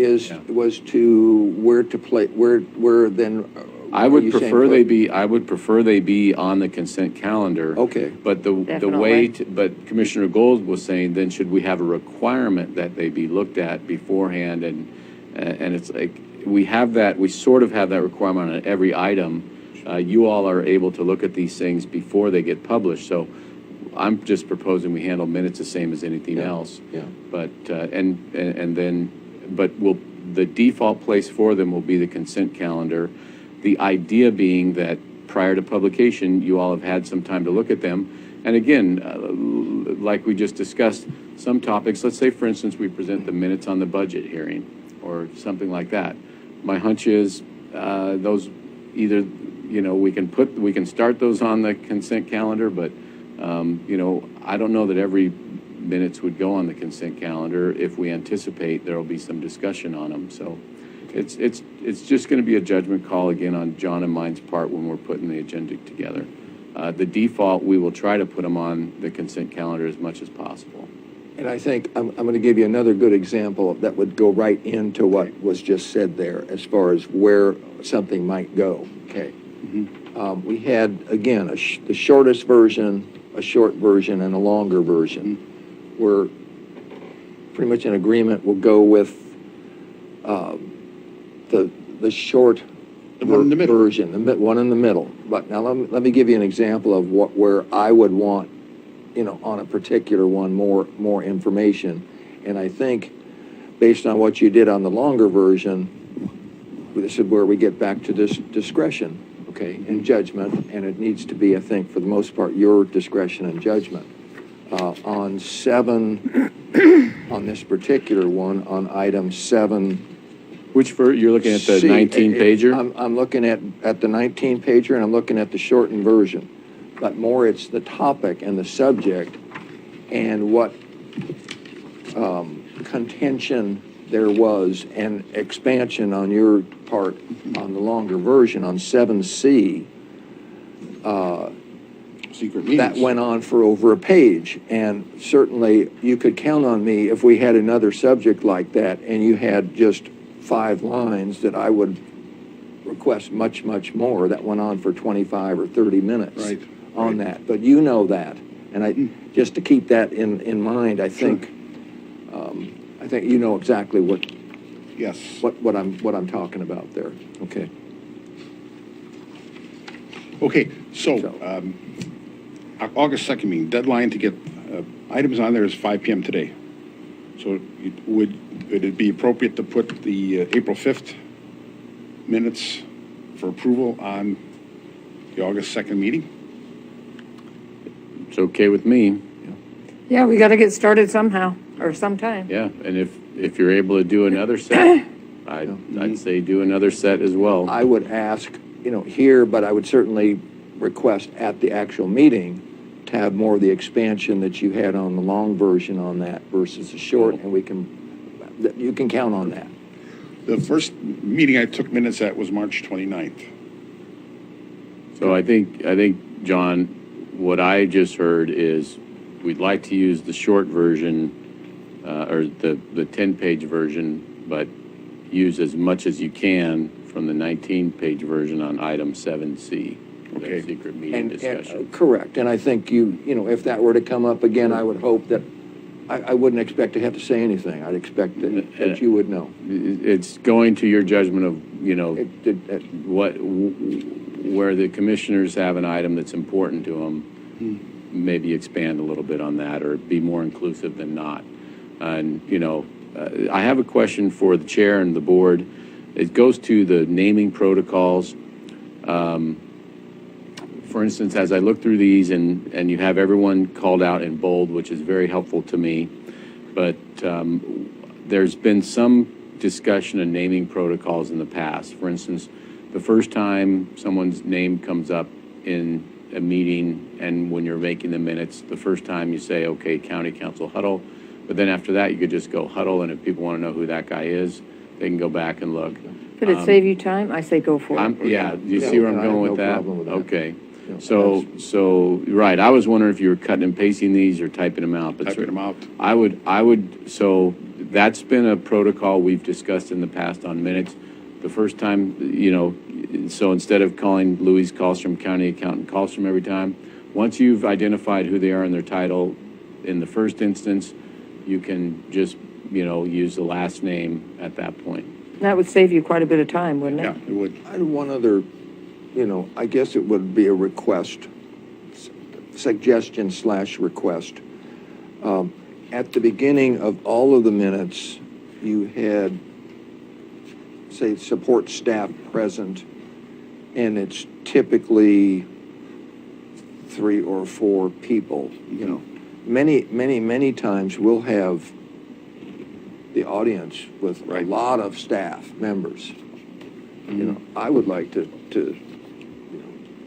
was to where to play, where then. I would prefer they be on the consent calendar. Okay. But the way but Commissioner Gold was saying, then should we have a requirement that they be looked at beforehand? And it's like, we sort of have that requirement on every item. You all are able to look at these things before they get published. So I'm just proposing we handle minutes the same as anything else. Yeah. But, the default place for them will be the consent calendar. The idea being that prior to publication, you all have had some time to look at them. And again, like we just discussed, some topics, let's say, for instance, we present the minutes on the budget hearing or something like that. My hunch is those either, we can start those on the consent calendar, but, I don't know that every minutes would go on the consent calendar if we anticipate there will be some discussion on them. So it's just going to be a judgment call again on John and mine's part when we're putting the agenda together. The default, we will try to put them on the consent calendar as much as possible. And I think I'm going to give you another good example that would go right into what was just said there as far as where something might go, okay? We had, again, the shortest version, a short version, and a longer version. We're pretty much in agreement. We'll go with the short version, the one in the middle. But now let me give you an example of where I would want, on a particular one, more information. And I think, based on what you did on the longer version, this is where we get back to this discretion, okay, and judgment. And it needs to be, I think, for the most part, your discretion and judgment. On 7, on this particular one, on item 7. Which you're looking at the 19-pager? I'm looking at the 19-pager, and I'm looking at the shortened version. But more, it's the topic and the subject and what contention there was and expansion on your part on the longer version on 7C. Secret meetings. That went on for over a page, and certainly you could count on me if we had another subject like that and you had just 5 lines that I would request much, much more. That went on for 25 or 30 minutes on that. But you know that, and just to keep that in mind, I think you know exactly what I'm talking about there. Okay. Okay, so August 2nd meeting, deadline to get items on there is 5 p.m. today. So would it be appropriate to put the April 5th minutes for approval on the August 2nd meeting? It's okay with me. Yeah, we got to get started somehow or sometime. Yeah, and if you're able to do another set, I'd say do another set as well. I would ask, here, but I would certainly request at the actual meeting to have more of the expansion that you had on the long version on that versus the short, and you can count on that. The first meeting I took minutes at was March 29th. So I think, John, what I just heard is we'd like to use the short version or the 10-page version, but use as much as you can from the 19-page version on item 7C. Okay. Secret meeting discussion. Correct, and I think if that were to come up again, I would hope that, I wouldn't expect to have to say anything. I'd expect that you would know. It's going to your judgment of, where the commissioners have an item that's important to them, maybe expand a little bit on that or be more inclusive than not. And, I have a question for the chair and the board. It goes to the naming protocols. For instance, as I look through these and you have everyone called out in bold, which is very helpful to me, but there's been some discussion of naming protocols in the past. For instance, the first time someone's name comes up in a meeting and when you're making the minutes, the first time you say, okay, county council huddle, but then after that you could just go huddle, and if people want to know who that guy is, they can go back and look. Could it save you time? I say go for it. You see where I'm going with that? Problem with that. Okay. So, right, I was wondering if you were cutting and pasting these or typing them out. But Typing them out. I would, so that's been a protocol we've discussed in the past on minutes. The first time, so instead of calling Louise Kallstrom, County Accountant Kallstrom every time, once you've identified who they are and their title in the first instance, you can just, use the last name at that point. That would save you quite a bit of time, wouldn't it? Yeah, it would. I had one other, I guess it would be a request, suggestion/request. At the beginning of all of the minutes, you had, say, support staff present, and it's typically 3 or 4 people, you know. Many times we'll have the audience with a lot of staff members. You know, I would like to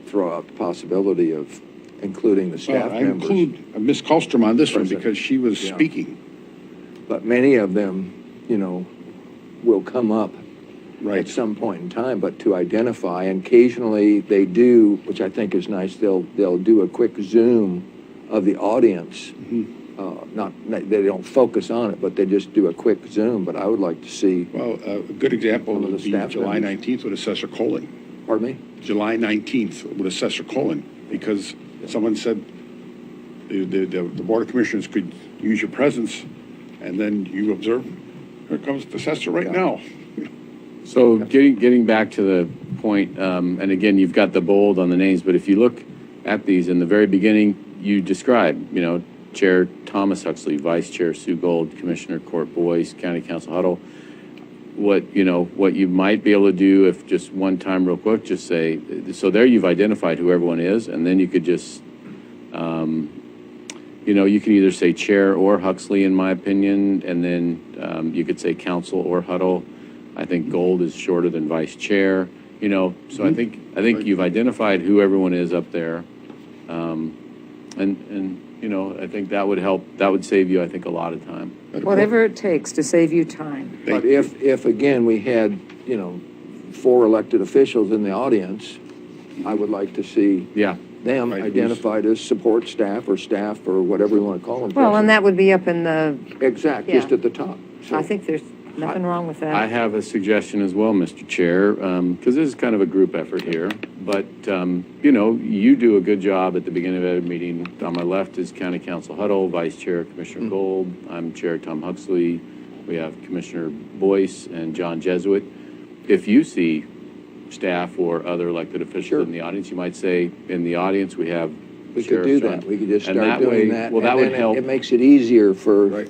throw out the possibility of including the staff I members. include Ms. Kallstrom on this one President. because she was Yeah. speaking. But many of them, you know, will come up Right. at some point in time, but to identify, and occasionally they do, which I think is nice, they'll do a quick Zoom of the audience. They don't focus on it, but they just do a quick Zoom, but I would like to see. Well, a good example Some of the would be staff July members. 19th with Assessor Colin. Pardon me? July 19th with Assessor Colin, because someone said the Board of Commissioners could use your presence, and then you observe, here comes the assessor right now. So getting back to the point, and again, you've got the bold on the names, but if you look at these in the very beginning, you describe, you know, Chair Thomas Huxley, Vice Chair Sue Gold, Commissioner Court Boyce, County Council Huddle. What you might be able to do if just one time real quick, just say, so there you've identified who everyone is, and then you could just, you could either say Chair or Huxley, in my opinion, and then you could say Council or Huddle. I think Gold is shorter than Vice Chair, so I think you've identified who everyone is up there. I think that would help, that would save you, I think, a lot of time. Whatever it takes to save you time. But if again, we had, 4 elected officials in the audience, I would like to see them identified as support staff or whatever you want to call them. Well, and that would be up in the, Exact, just at the top. I think there's nothing wrong with that. I have a suggestion as well, Mr. Chair, because this is kind of a group effort here. But, you do a good job at the beginning of every meeting. On my left is County Council Huddle, Vice Chair Commissioner Gold. I'm Chair Tom Huxley. We have Commissioner Boyce and John Jesuit. If you see staff or other elected officials in the audience, you might say, in the audience, we have We could do that. We could just And start that way- doing that. well, that and would then help. It makes it easier for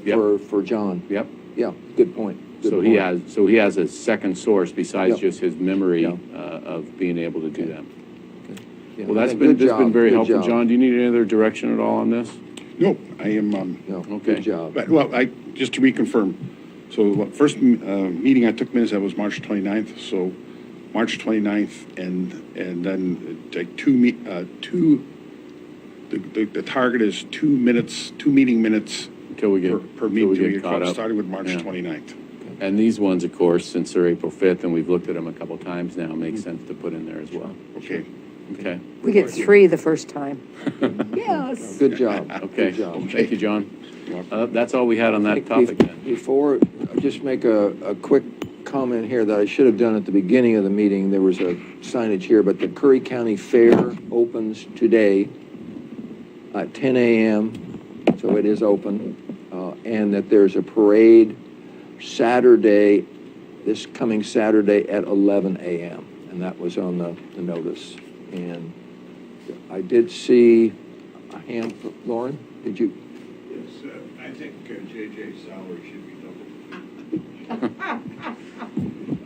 John. Yep. Yeah, good point. Good So point. he has a second source besides Yep. just his memory Yep. of being able to do that. Yeah, Well, that's good been job, very good helpful. job. John, do you need any other direction at all on this? No, I am, No, Okay. good job. just to reconfirm, so first meeting I took minutes, that was March 29th, so March 29th, and then like the target is 2 minutes, 2 meeting minutes Until we get, per meeting, till we get caught up. starting with March Yeah. 29th. And these ones, of course, since they're April 5th, and we've looked at them a couple times now, makes sense to put in there as well. Okay. Okay. We get 3 the first time. Yes. Good job. Okay. Good job. Thank you, John. That's all we had on that topic then. Before, I'll just make a quick comment here that I should have done at the beginning of the meeting. There was a signage here, but the Curry County Fair opens today at 10 a.m., so it is open, and that there's a parade Saturday, this coming Saturday at 11 a.m., and that was on the notice. And I did see a hand, Lauren, did you? Yes, I think JJ's salary should be doubled.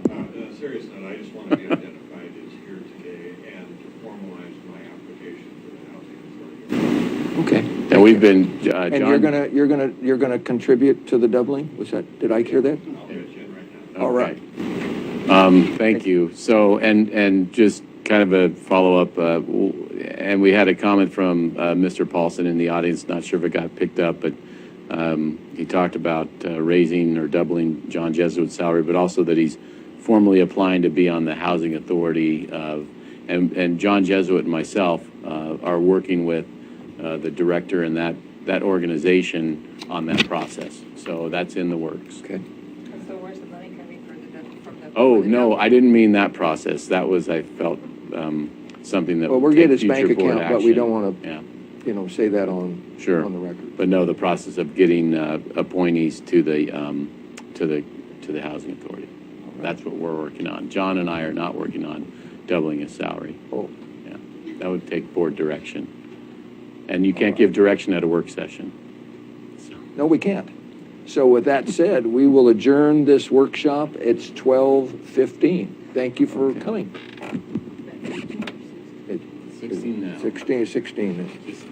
On a serious note, I just want to be identified as here today and to formalize my application for the housing authority. Okay. And we've been, And John. you're gonna contribute to the doubling? Was that, did I hear that? I'll get you in right now. All right. Thank you. So, and just kind of a follow-up, and we had a comment from Mr. Paulson in the audience, not sure if it got picked up, but he talked about raising or doubling John Jesuit's salary, but also that he's formally applying to be on the Housing Authority. And John Jesuit and myself are working with the director and that organization on that process. So that's in the works. Okay. So where's the money coming from the? Oh, no, I didn't mean that process. That was, I felt, something that Well, we're would getting take his bank future board account, but we action. don't want Yeah, to, say that on the record. but no, the process of getting appointees to the Housing Authority. That's what we're working on. John and I are not working on doubling his salary. Oh. Yeah, that would take board direction. And you can't give direction at a work session. No, we can't. So with that said, we will adjourn this workshop. It's 12:15. Thank you for coming. 16.